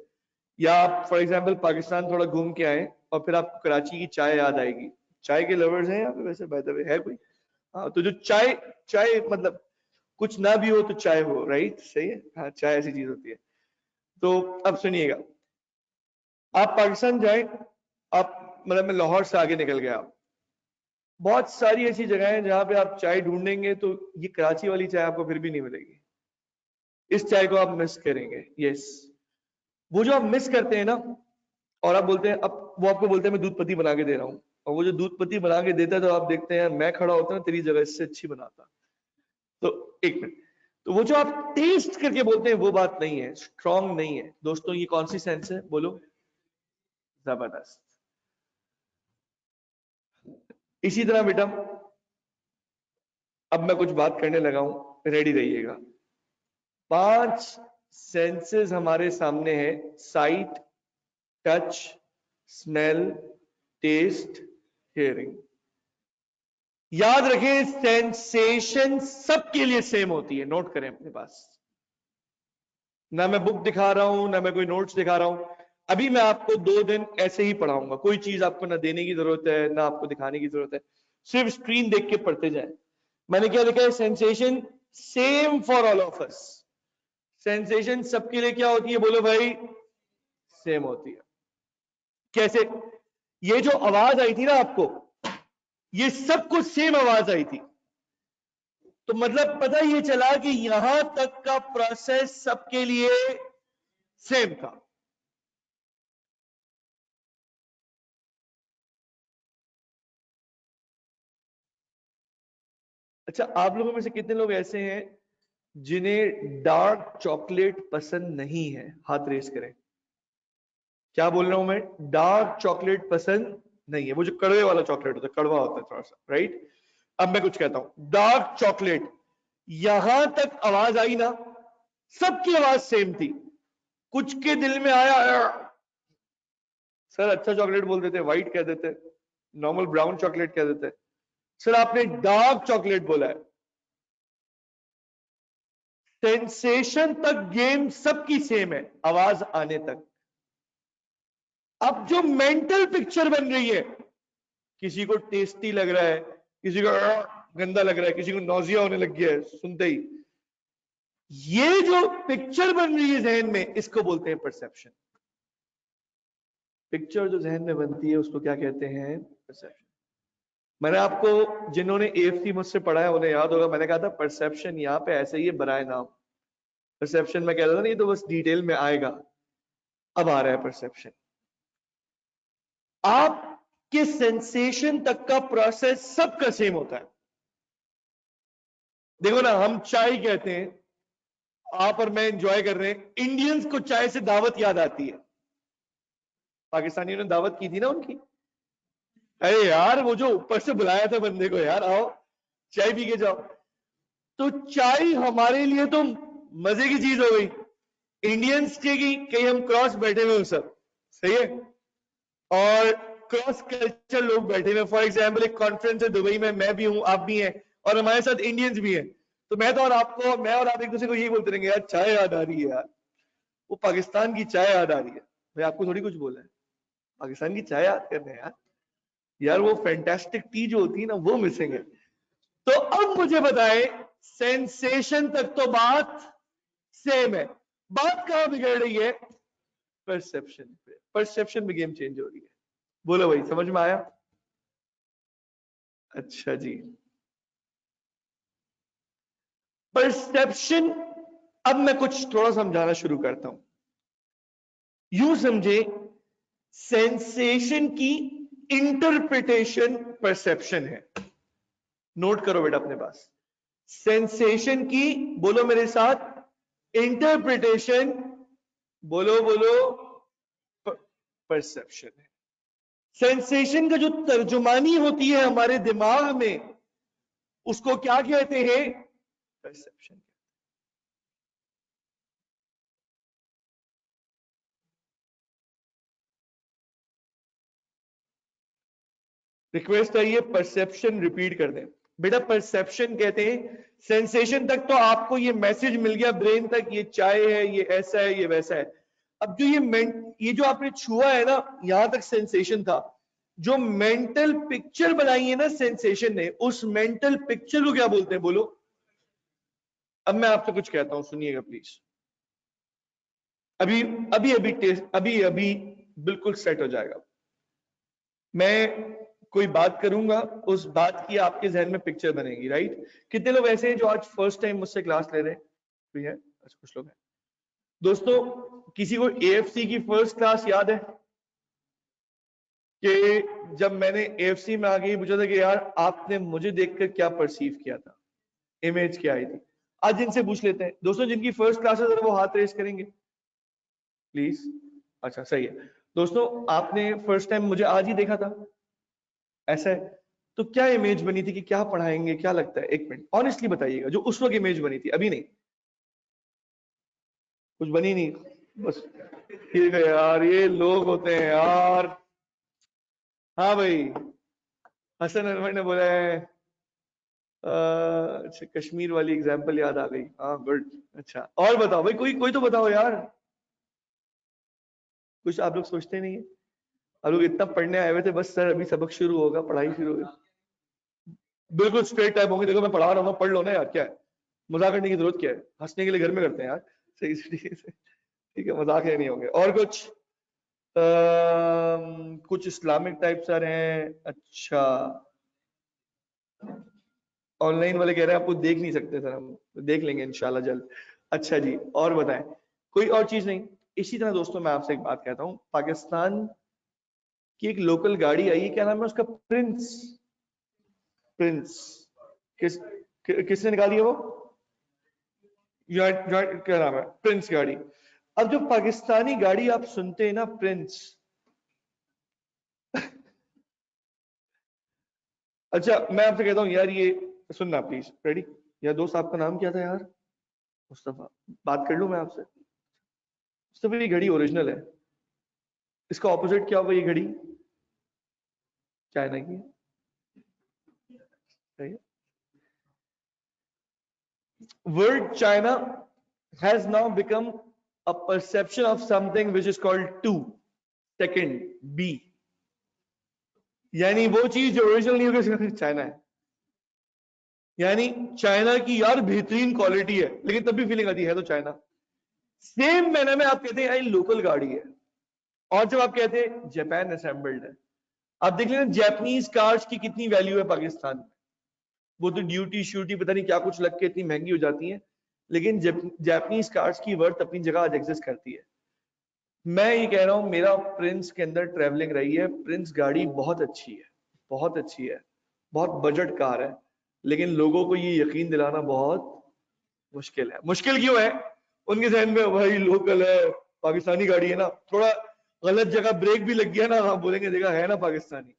या आप फॉर एग्जांपल पाकिस्तान थोड़ा घूम के आए और फिर आपको कराची की चाय याद आएगी। चाय के लवर्स हैं यहाँ पे वैसे, बाय द वे, है कोई? हाँ, तो जो चाय, चाय मतलब कुछ ना भी हो तो चाय हो, राइट? सही है। हाँ, चाय ऐसी चीज होती है। तो अब सुनिएगा, आप पाकिस्तान जाए, आप मतलब मैं लाहौर से आगे निकल गया, बहुत सारी ऐसी जगह हैं जहां पे आप चाय ढूंढेंगे तो ये कराची वाली चाय आपको फिर भी नहीं मिलेगी। इस चाय को आप मिस करेंगे। यस, वो जो आप मिस करते हैं ना, और आप बोलते हैं, अब वो आपको बोलते हैं मैं दूध पत्ती बना के दे रहा हूँ, और वो जो दूध पत्ती बना के देता है तो आप देखते हैं मैं खड़ा होता ना तेरी जगह इससे अच्छी बनाता। तो एक मिनट, तो वो जो आप टेस्ट करके बोलते हैं वो बात नहीं है, स्ट्रॉन्ग नहीं है दोस्तों। ये कौन सी सेंस है? बोलो। जबरदस्त। इसी तरह बेटा, अब मैं कुछ बात करने लगा हूं, रेडी रहिएगा। 5 सेंसेस हमारे सामने है, sight, touch, smell, taste, hearing. याद रखें, सेंसेशन सबके लिए सेम होती है, नोट करें अपने पास। ना मैं बुक दिखा रहा हूं, ना मैं कोई नोट्स दिखा रहा हूं। अभी मैं आपको 2 दिन ऐसे ही पढ़ाऊंगा, कोई चीज आपको ना देने की जरूरत है ना आपको दिखाने की जरूरत है, सिर्फ स्क्रीन देख के पढ़ते जाए। मैंने क्या लिखा है? Sensation same for all of us. Sensation सबके लिए क्या होती है? बोलो भाई, सेम होती है। कैसे? ये जो आवाज आई थी ना आपको, ये सब कुछ सेम आवाज आई थी, तो मतलब पता ये चला कि यहां तक का प्रोसेस सबके लिए सेम था। अच्छा, आप लोगों में से कितने लोग ऐसे हैं जिन्हें डार्क चॉकलेट पसंद नहीं है? हाथ रेस करें। क्या बोल रहा हूं मैं? डार्क चॉकलेट पसंद नहीं है, वो जो कड़वे वाला चॉकलेट होता है, कड़वा होता है थोड़ा सा, राइट? अब मैं कुछ कहता हूं, डार्क चॉकलेट, यहां तक आवाज आई ना, सबकी आवाज सेम थी। कुछ के दिल में आया, सर अच्छा चॉकलेट बोल देते, व्हाइट कह देते, नॉर्मल ब्राउन चॉकलेट कह देते, सर आपने डार्क चॉकलेट बोला है। सेंसेशन तक गेम सबकी सेम है, आवाज आने तक। अब जो मेंटल पिक्चर बन रही है किसी को टेस्टी लग रहा है, किसी को गंदा लग रहा है, किसी को नौजिया होने लग गया है सुनते ही। ये जो पिक्चर बन रही है जहन में, इसको बोलते हैं परसेप्शन। पिक्चर जो जहन में बनती है उसको क्या कहते हैं? परसेप्शन। मैंने आपको, जिन्होंने एएफसी मुझसे पढ़ा है उन्हें याद होगा, मैंने कहा था परसेप्शन यहाँ पे ऐसे ही है बराए नाम। परसेप्शन में कहता था नहीं तो बस डिटेल में आएगा, अब आ रहा है परसेप्शन। आपके सेंसेशन तक का प्रोसेस सबका सेम होता है। देखो ना, हम चाय कहते हैं, आप और मैं एंजॉय कर रहे हैं, इंडियंस को चाय से दावत याद आती है। पाकिस्तानियों ने दावत की थी ना उनकी, अरे यार वो जो ऊपर से बुलाया था बंदे को, यार आओ चाय पी के जाओ। तो चाय हमारे लिए तो मजे की चीज हो गई, इंडियंस के की कहीं हम क्रॉस बैठे हुए सब, सही है, और क्रॉस कल्चर लोग बैठे हुए। फॉर एग्जाम्पल एक कॉन्फ्रेंस है दुबई में, मैं भी हूं, आप भी हैं, और हमारे साथ इंडियंस भी हैं। तो मैं तो और आपको, मैं और आप एक दूसरे को यही बोलते रहेंगे, यार चाय याद आ रही है यार, वो पाकिस्तान की चाय याद आ रही है। भाई आपको थोड़ी कुछ बोला है, पाकिस्तान की चाय याद करने यार, यार वो फैंटास्टिक टी जो होती है ना वो मिसिंग है। तो अब मुझे बताएं, सेंसेशन तक तो बात सेम है, बात कहां बिगड़ रही है? परसेप्शन पे। परसेप्शन में गेम चेंज हो रही है। बोलो भाई, समझ में आया? अच्छा जी, परसेप्शन। अब मैं कुछ थोड़ा समझाना शुरू करता हूं। यूं समझे, सेंसेशन की इंटरप्रिटेशन परसेप्शन है। नोट करो बेटा अपने पास, सेंसेशन की, बोलो मेरे साथ, इंटरप्रिटेशन, बोलो बोलो, परसेप्शन है। सेंसेशन का जो तर्जुमानी होती है हमारे दिमाग में, उसको क्या कहते हैं? परसेप्शन। रिक्वेस्ट है ये परसेप्शन रिपीट कर दें बेटा। परसेप्शन कहते हैं सेंसेशन तक तो आपको ये मैसेज मिल गया ब्रेन तक, ये चाय है, ये ऐसा है, ये वैसा है। अब जो ये जो आपने छुआ है ना, यहां तक सेंसेशन था। जो मेंटल पिक्चर बनाई है ना सेंसेशन ने, उस मेंटल पिक्चर को क्या बोलते हैं? बोलो। अब मैं आपसे कुछ कहता हूं, सुनिएगा प्लीज। अभी अभी अभी टेस्ट, अभी अभी बिल्कुल सेट हो जाएगा। मैं कोई बात करूंगा, उस बात की आपके जहन में पिक्चर बनेगी, राइट? कितने लोग ऐसे हैं जो आज फर्स्ट टाइम मुझसे क्लास ले रहे हैं? कोई है? अच्छा, कुछ लोग हैं। दोस्तों, किसी को एएफसी की फर्स्ट क्लास याद है? कि जब मैंने एएफसी में आगे ही पूछा था कि यार आपने मुझे देखकर क्या परसीव किया था, इमेज क्या आई थी? आज इनसे पूछ लेते हैं। दोस्तों जिनकी फर्स्ट क्लास है जरा वो हाथ रेस करेंगे प्लीज। अच्छा सही है। दोस्तों आपने फर्स्ट टाइम मुझे आज ही देखा था, ऐसा है? तो क्या इमेज बनी थी कि क्या पढ़ाएंगे, क्या लगता है? एक मिनट ऑनेस्टली बताइएगा, जो उस वक्त इमेज बनी थी, अभी नहीं, कुछ बनी नहीं बस। ठीक है यार, ये लोग होते हैं यार। हाँ भाई, हसन अनवर ने बोला है, अच्छा कश्मीर वाली एग्जांपल याद आ गई, हाँ गुड। अच्छा और बताओ भाई, कोई कोई तो बताओ यार। कुछ आप लोग सोचते नहीं है? आप लोग इतना पढ़ने आए हुए थे, बस सर अभी सबक शुरू होगा, पढ़ाई शुरू होगी, बिल्कुल स्ट्रेट टाइप होंगे। देखो मैं पढ़ा रहा हूँ, पढ़ लो ना यार, क्या है मजाक करने की जरूरत, क्या है? हंसने के लिए घर में करते हैं यार। सही से, ठीक है, मजाक है नहीं होंगे। और कुछ कुछ इस्लामिक टाइप सर हैं। अच्छा, ऑनलाइन वाले कह रहे हैं आपको देख नहीं सकते सर, हम देख लेंगे इंशाल्लाह जल्द। अच्छा जी, और बताएं, कोई और चीज नहीं? इसी तरह दोस्तों मैं आपसे एक बात कहता हूँ, पाकिस्तान की एक लोकल गाड़ी आई है, क्या नाम है उसका? प्रिंस। प्रिंस किसने निकाली है वो? क्या नाम है? प्रिंस गाड़ी। अब जो पाकिस्तानी गाड़ी आप सुनते हैं ना, प्रिंस। अच्छा मैं आपसे कहता हूँ यार, ये सुनना प्लीज, रेडी? यार दोस्त आपका नाम क्या था यार? मुस्तफा। बात कर लूं मैं आपसे? मुस्तफा, ये घड़ी ओरिजिनल है, इसका ऑपोजिट क्या होगा? ये घड़ी चाइना की है। Word China has now become a perception of something which is called two. Second, B. यानी वो चीज जो ओरिजिनल नहीं होगी चाइना है, यानी चाइना की यार बेहतरीन क्वालिटी है लेकिन तब भी फीलिंग आती है तो चाइना। सेम मैंने में आप कहते हैं यार लोकल गाड़ी है, और जब आप कहते हैं जापान असेंबल्ड है, आप देख लेना जापानीज कार्स की कितनी वैल्यू है पाकिस्तान में। वो तो ड्यूटी श्यूटी पता नहीं क्या कुछ लग के इतनी महंगी हो जाती है, लेकिन जापानीज कार्स की वर्थ अपनी जगह आज एग्जिस्ट करती है। मैं ये कह रहा हूं मेरा प्रिंस के अंदर ट्रेवलिंग रही है, प्रिंस गाड़ी बहुत अच्छी है, बहुत अच्छी है, बहुत बजट कार है, लेकिन लोगों को ये यकीन दिलाना बहुत मुश्किल है। मुश्किल क्यों है? उनके जहन में भाई लोकल है, पाकिस्तानी गाड़ी है ना, थोड़ा गलत जगह ब्रेक भी लग गया ना, हाँ बोलेंगे देखा है ना पाकिस्तानी,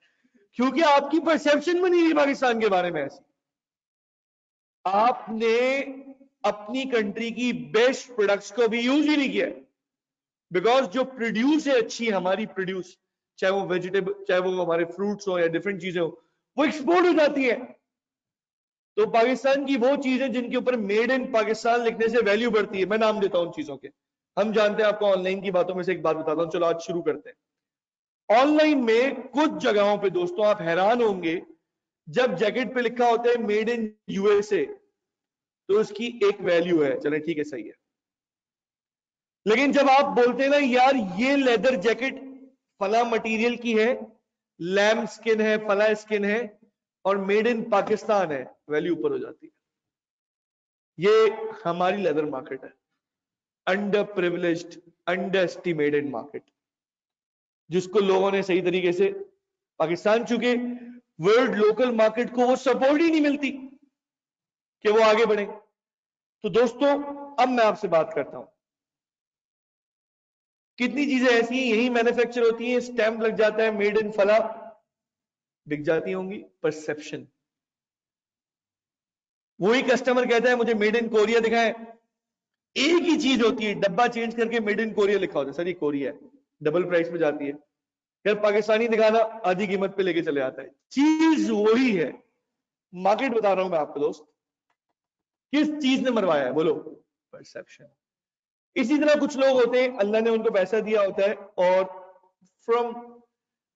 क्योंकि आपकी परसेप्शन बनी हुई पाकिस्तान के बारे में ऐसी। आपने अपनी कंट्री की बेस्ट प्रोडक्ट्स को भी यूज ही नहीं किया, बिकॉज जो प्रोड्यूस है अच्छी हमारी प्रोड्यूस, चाहे वो वेजिटेबल, चाहे वो हमारे फ्रूट्स हो या डिफरेंट चीजें हो, वो एक्सपोर्ट हो जाती है। तो पाकिस्तान की वो चीजें जिनके ऊपर मेड इन पाकिस्तान लिखने से वैल्यू बढ़ती है, मैं नाम देता हूं उन चीजों के, हम जानते हैं। आपको ऑनलाइन की बातों में से एक बात बताता हूं, चलो आज शुरू करते हैं। ऑनलाइन में कुछ जगहों पे दोस्तों आप हैरान होंगे, जब जैकेट पे लिखा होता है मेड इन यूएसए तो उसकी एक वैल्यू है, चले ठीक है सही है, लेकिन जब आप बोलते हैं ना यार ये लेदर जैकेट फला मटेरियल की है, लैम्ब स्किन है, फला स्किन है और मेड इन पाकिस्तान है, वैल्यू ऊपर हो जाती है। ये हमारी लेदर मार्केट है, under privileged, under estimated market, जिसको लोगों ने सही तरीके से पाकिस्तान, चूंकि वर्ल्ड लोकल मार्केट को वो सपोर्ट ही नहीं मिलती कि वो आगे बढ़े। तो दोस्तों अब मैं आपसे बात करता हूं, कितनी चीजें ऐसी हैं यही मैन्युफैक्चर होती है, स्टैंप लग जाता है मेड इन फला, बिक जाती होंगी। परसेप्शन, वही कस्टमर कहता है मुझे मेड इन कोरिया दिखाएं, एक ही चीज होती है, डब्बा चेंज करके मेड इन कोरिया लिखा होता है, सर ये कोरिया है, डबल प्राइस में जाती है। फिर पाकिस्तानी दिखाना आधी कीमत पे लेके चले आता है, चीज वही है। मार्केट बता रहा हूं मैं आपको दोस्त, किस चीज ने मरवाया है बोलो? परसेप्शन। इसी तरह कुछ लोग होते हैं अल्लाह ने उनको पैसा दिया होता है और फ्रॉम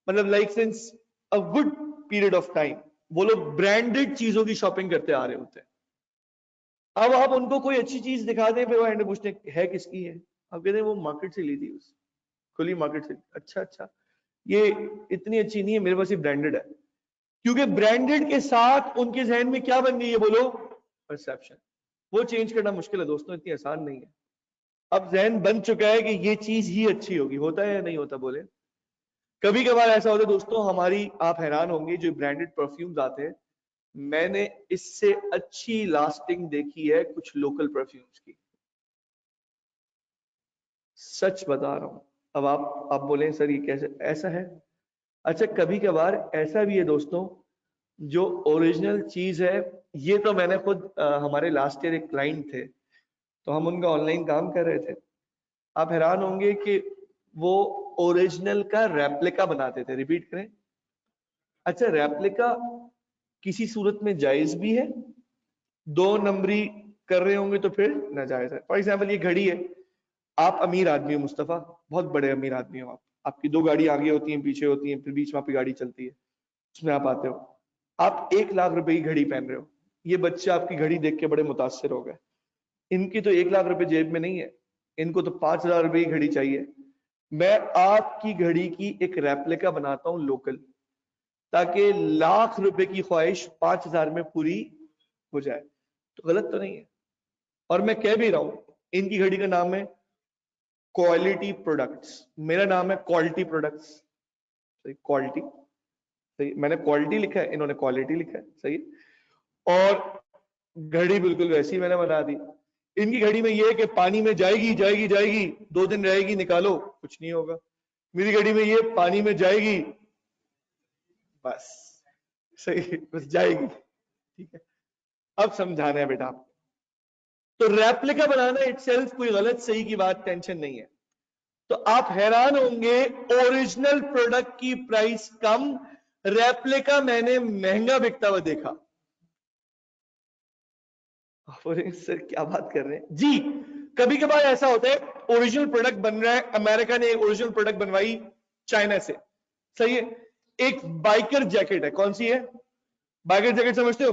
मतलब like since a good period of time वो लोग ब्रांडेड चीजों की शॉपिंग करते आ रहे होते हैं। अब आप उनको कोई अच्छी चीज दिखा दें, फिर वो एंड पूछते है किसकी है, आप कहते हैं वो मार्केट से ली थी, उस खुली मार्केट से। अच्छा अच्छा, ये इतनी अच्छी नहीं है, मेरे पास ये ब्रांडेड है, क्योंकि ब्रांडेड के साथ उनके जहन में क्या बन गई है बोलो? परसेप्शन। वो चेंज करना मुश्किल है दोस्तों, इतनी आसान नहीं है। अब जहन बन चुका है कि ये चीज ही अच्छी होगी, होता है या नहीं होता बोले? कभी कभार ऐसा होता है दोस्तों हमारी, आप हैरान होंगे जो ब्रांडेड परफ्यूम्स आते हैं, मैंने इससे अच्छी लास्टिंग देखी है कुछ लोकल परफ्यूम्स की, सच बता रहा हूं। अब आप बोले सर ये कैसे ऐसा है? अच्छा कभी कभार ऐसा भी है दोस्तों, जो ओरिजिनल चीज है, ये तो मैंने खुद हमारे लास्ट ईयर एक क्लाइंट थे, तो हम उनका ऑनलाइन काम कर रहे थे। आप हैरान होंगे कि वो ओरिजिनल का रेप्लिका बनाते थे, रिपीट करें। अच्छा रेप्लिका किसी सूरत में जायज भी है, दो नंबरी कर रहे होंगे तो फिर नाजायज है। फॉर एग्जाम्पल ये घड़ी है, आप अमीर आदमी हो मुस्तफा, बहुत बड़े अमीर आदमी हो आप, आपकी दो गाड़ी आगे होती हैं पीछे होती हैं, फिर बीच में आपकी गाड़ी चलती है, उसमें आप आते हो, आप 1 लाख रुपए की घड़ी पहन रहे हो, ये बच्चे आपकी घड़ी देख के बड़े मुतासिर हो गए, इनकी तो 1 लाख रुपए जेब में नहीं है, इनको तो 5,000 रुपए की घड़ी चाहिए। मैं आपकी घड़ी की एक रेप्लिका बनाता हूं लोकल, ताकि लाख रुपए की ख्वाहिश 5,000 में पूरी हो जाए, तो गलत तो नहीं है। और मैं कह भी रहा हूं, इनकी घड़ी का नाम है क्वालिटी प्रोडक्ट्स, मेरा नाम है क्वालिटी प्रोडक्ट्स। सही, क्वालिटी सही, मैंने क्वालिटी लिखा है, इन्होंने क्वालिटी लिखा है, सही। और घड़ी बिल्कुल वैसी मैंने बना दी। इनकी घड़ी में ये है कि पानी में जाएगी जाएगी जाएगी, 2 दिन रहेगी, निकालो कुछ नहीं होगा। मेरी घड़ी में ये पानी में जाएगी बस, सही, बस जाएगी, ठीक है। अब समझाना है बेटा आपको, तो रेप्लिका बनाना इटसेल्फ कोई गलत सही की बात, टेंशन नहीं है। तो आप हैरान होंगे ओरिजिनल प्रोडक्ट की प्राइस कम, रेप्लिका मैंने महंगा बिकता हुआ देखा। सर क्या बात कर रहे हैं जी? कभी कभार ऐसा होता है ओरिजिनल प्रोडक्ट बन रहा है, अमेरिका ने एक ओरिजिनल प्रोडक्ट बनवाई चाइना से, सही है, एक बाइकर जैकेट है, कौन सी है? बाइकर जैकेट समझते हो?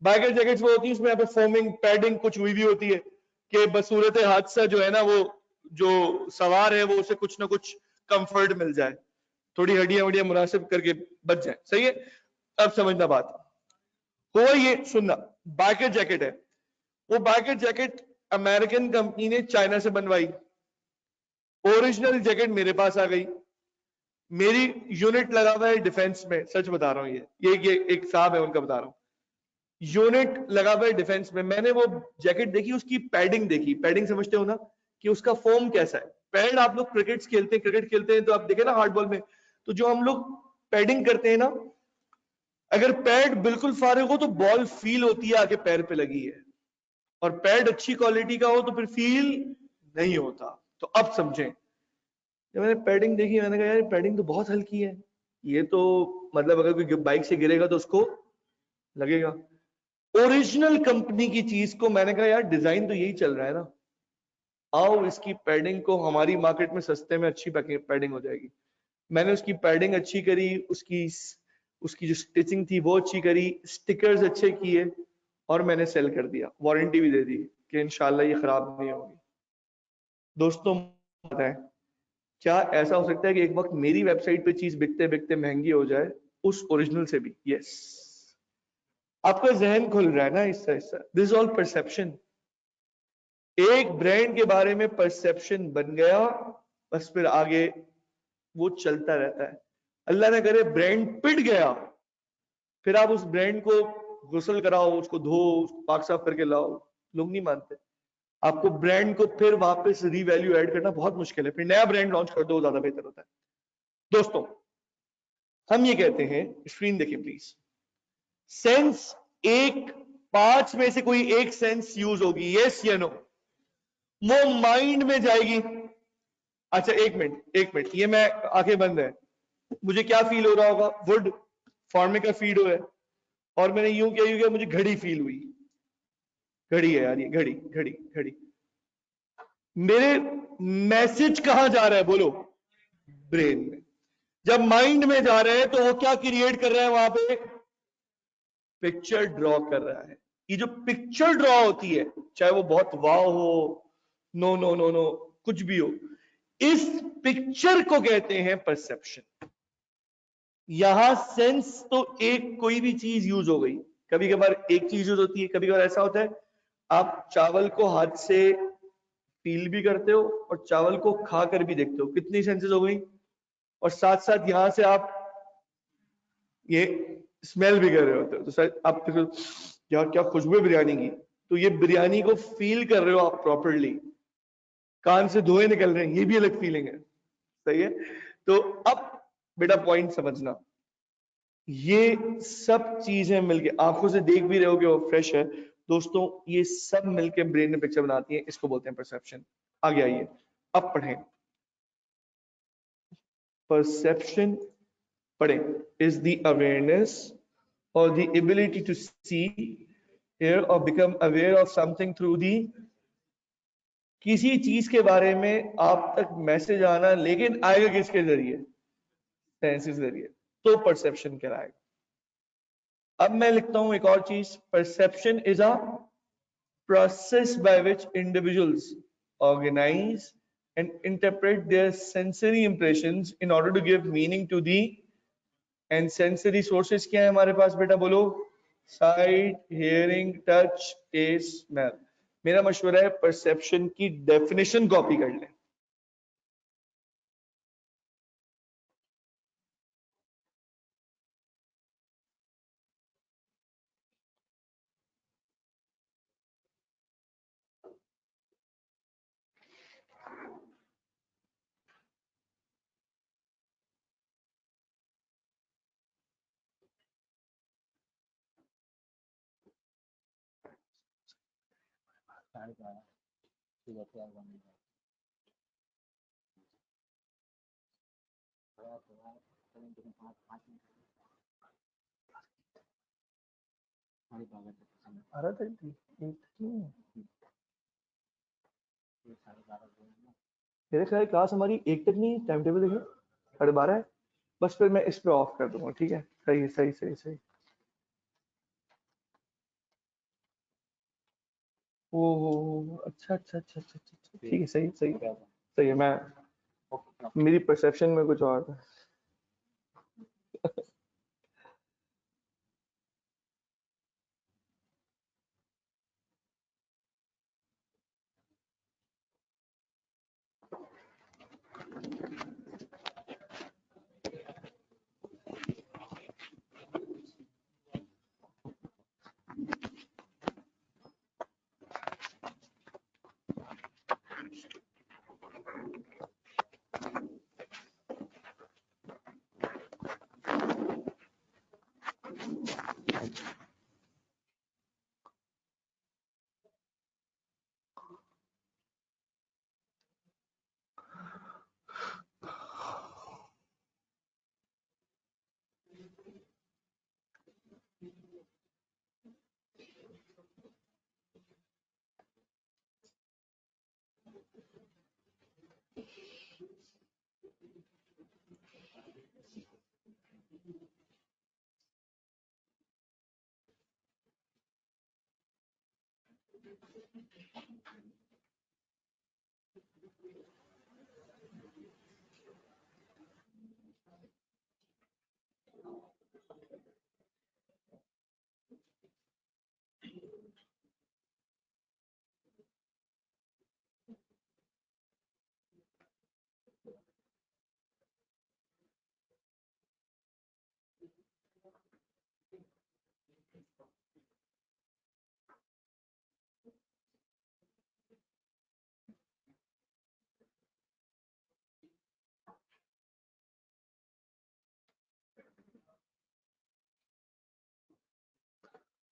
बाइकर जैकेट वो होती है उसमें यहाँ पे फोमिंग पैडिंग कुछ हुई भी होती है कि बसूरत हादसा जो है ना, वो जो सवार है वो उसे कुछ ना कुछ कंफर्ट मिल जाए, थोड़ी हड्डियां वड्डियां मुनासिब करके बच जाए। सही है, अब समझना बात हो, ये सुनना, बाइकर जैकेट है। वो बाइकर जैकेट अमेरिकन कंपनी ने चाइना से बनवाई, ओरिजिनल जैकेट मेरे पास आ गई, मेरी यूनिट लगा हुआ है डिफेंस में, सच बता रहा हूं, ये एक साहब है उनका बता रहा हूं, यूनिट लगा हुआ है डिफेंस में। मैंने वो जैकेट देखी, उसकी पैडिंग देखी, पैडिंग समझते हो ना कि उसका फोम कैसा है। पैड आप लोग क्रिकेट खेलते हैं तो आप देखे ना हार्ड बॉल में, तो जो हम लोग पैडिंग करते हैं ना, अगर पैड बिल्कुल फारिग हो तो बॉल फील होती है आगे पैर पे लगी है, और पैड अच्छी क्वालिटी का हो तो फिर फील नहीं होता। तो अब समझें, जब मैंने पैडिंग देखी मैंने कहा यार पैडिंग तो बहुत हल्की है, ये तो मतलब अगर कोई बाइक से गिरेगा तो उसको लगेगा। ओरिजिनल कंपनी की चीज को मैंने कहा यार डिजाइन तो यही चल रहा है ना, आओ इसकी पैडिंग को हमारी मार्केट में सस्ते में अच्छी पैडिंग हो जाएगी। मैंने उसकी पैडिंग अच्छी करी, उसकी उसकी जो स्टिचिंग थी वो अच्छी करी, स्टिकर्स अच्छे किए और मैंने सेल कर दिया, वारंटी भी दे दी कि इंशाल्लाह ये खराब नहीं होगी। दोस्तों बताएं, क्या ऐसा हो सकता है कि एक वक्त मेरी वेबसाइट पे चीज बिकते बिकते महंगी हो जाए उस ओरिजिनल से भी? यस, आपका जहन खुल रहा है ना इससे हिस्सा, दिस इज ऑल परसेप्शन। एक ब्रांड के बारे में परसेप्शन बन गया, बस फिर आगे वो चलता रहता है। अल्लाह ने करे ब्रांड पिट गया, फिर आप उस ब्रांड को गुसल कराओ, उसको धो, उसको पाक साफ करके लाओ, लोग नहीं मानते। आपको ब्रांड को फिर वापस रीवैल्यू ऐड करना बहुत मुश्किल है, फिर नया ब्रांड लॉन्च कर दो, ज्यादा बेहतर होता है। दोस्तों हम ये कहते हैं, स्क्रीन देखिए प्लीज, सेंस एक 5 में से कोई एक सेंस यूज होगी, यस या नो? वो माइंड में जाएगी। अच्छा एक मिनट, ये मैं आंखें बंद है, मुझे क्या फील हो रहा होगा? वुड फॉर्मिका फीड हुआ है, और मैंने यूं किया मुझे घड़ी फील हुई, घड़ी है यार, ये घड़ी घड़ी घड़ी। मेरे मैसेज कहां जा रहा है बोलो? ब्रेन में। जब माइंड में जा रहे हैं तो वो क्या क्रिएट कर रहा है वहां पे? पिक्चर ड्रॉ कर रहा है। ये जो पिक्चर ड्रॉ होती है, चाहे वो बहुत वाव हो, नो नो नो नो, कुछ भी हो, इस पिक्चर को कहते हैं परसेप्शन। यहां सेंस तो एक कोई भी चीज यूज हो गई, कभी कभार एक चीज यूज होती है, कभी कभार ऐसा होता है आप चावल को हाथ से फील भी करते हो और चावल को खा कर भी देखते हो, कितनी सेंसेस हो गई, और साथ साथ यहां से आप ये स्मेल भी कर रहे होते हो, तो शायद आप यार क्या खुशबू है बिरयानी की, तो ये बिरयानी को फील कर रहे हो आप प्रॉपरली, कान से धुएं निकल रहे हैं, ये भी अलग फीलिंग है। सही है, तो अब बेटा पॉइंट समझना, ये सब चीजें मिलके आंखों से देख भी रहे हो कि वो फ्रेश है, दोस्तों ये सब मिलके ब्रेन में पिक्चर बनाती है, इसको बोलते हैं परसेप्शन। आगे आइए, अब पढ़ें, परसेप्शन पढ़ें, is the awareness or the ability to see, hear or become aware of something through the, किसी चीज के बारे में आप तक मैसेज आना, लेकिन आएगा किसके जरिए? सेंसेस जरिए, तो परसेप्शन कहलाएगा। अब मैं लिखता हूं एक और चीज, perception is a process by which individuals organize and interpret their sensory impressions in order to give meaning to the, and sensory sources क्या है हमारे पास बेटा बोलो? Sight, hearing, touch, taste, smell. मेरा मशवरा है परसेप्शन की डेफिनेशन कॉपी कर लें। मेरे ख्याल क्लास हमारी 1 तक नहीं, टाइम टेबल देखो 12:30 है। बस फिर मैं इस पे ऑफ कर दूंगा, ठीक है? सही है, सही सही सही। ओ अच्छा अच्छा अच्छा अच्छा अच्छा अच्छा, ठीक है, सही सही सही है। मैं मेरी परसेप्शन में कुछ और था।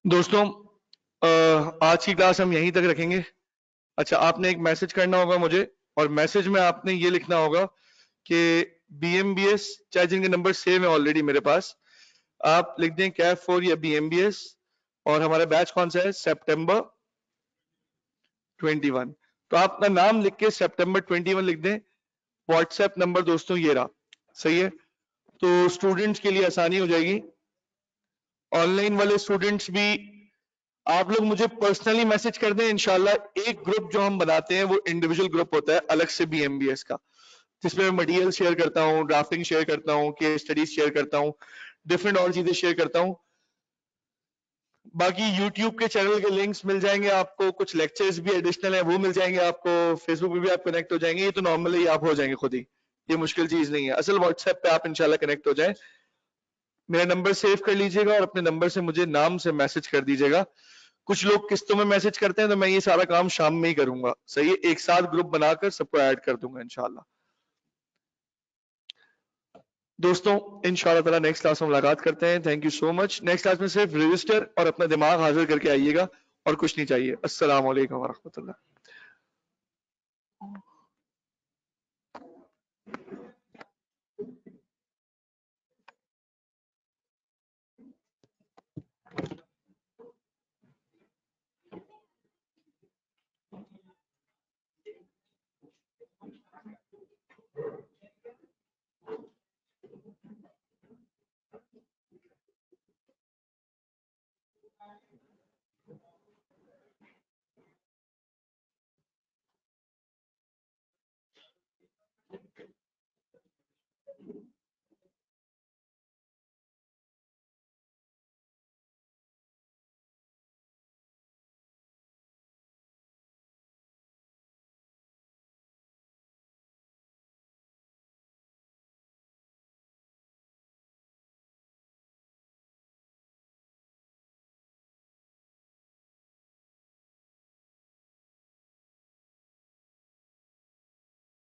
दोस्तों आज की क्लास हम यहीं तक रखेंगे। अच्छा, आपने एक मैसेज करना होगा मुझे, और मैसेज में आपने ये लिखना होगा कि BMBS, चाहे जिनके नंबर सेव है ऑलरेडी मेरे पास, आप लिख दें कैफ 4 या BMBS, और हमारा बैच कौन सा है, सितंबर 21। तो आप अपना नाम लिख के सितंबर 21 लिख दें। व्हाट्सएप नंबर दोस्तों ये रहा, सही है? तो स्टूडेंट्स के लिए आसानी हो जाएगी। ऑनलाइन वाले स्टूडेंट्स भी आप लोग मुझे पर्सनली मैसेज कर दें, इंशाल्लाह एक ग्रुप जो हम बनाते हैं वो इंडिविजुअल ग्रुप होता है अलग से BMBS का, जिसमें मैं मटेरियल शेयर करता हूँ, ड्राफ्टिंग शेयर करता हूँ, केस स्टडीज शेयर करता हूँ, डिफरेंट और चीजें शेयर करता हूँ। बाकी YouTube के चैनल के लिंक्स मिल जाएंगे आपको, कुछ लेक्चर्स भी एडिशनल है वो मिल जाएंगे आपको, फेसबुक पे भी आप कनेक्ट हो जाएंगे, ये तो नॉर्मली आप हो जाएंगे खुद ही, ये मुश्किल चीज नहीं है। असल व्हाट्सएप पे आप इंशाल्लाह कनेक्ट हो जाए। मेरा नंबर सेव कर लीजिएगा और अपने नंबर से मुझे नाम से मैसेज कर दीजिएगा। कुछ लोग किस्तों में मैसेज करते हैं, तो मैं ये सारा काम शाम में ही करूंगा, सही है? एक साथ ग्रुप बनाकर सबको ऐड कर दूंगा इंशाल्लाह। दोस्तों इंशाल्लाह ताला नेक्स्ट क्लास में मुलाकात करते हैं। Thank you so much. Next class में सिर्फ रजिस्टर और अपना दिमाग हाजिर करके आइएगा और कुछ नहीं चाहिए। अस्सलाम वालेकुम वरहमतुल्लाह।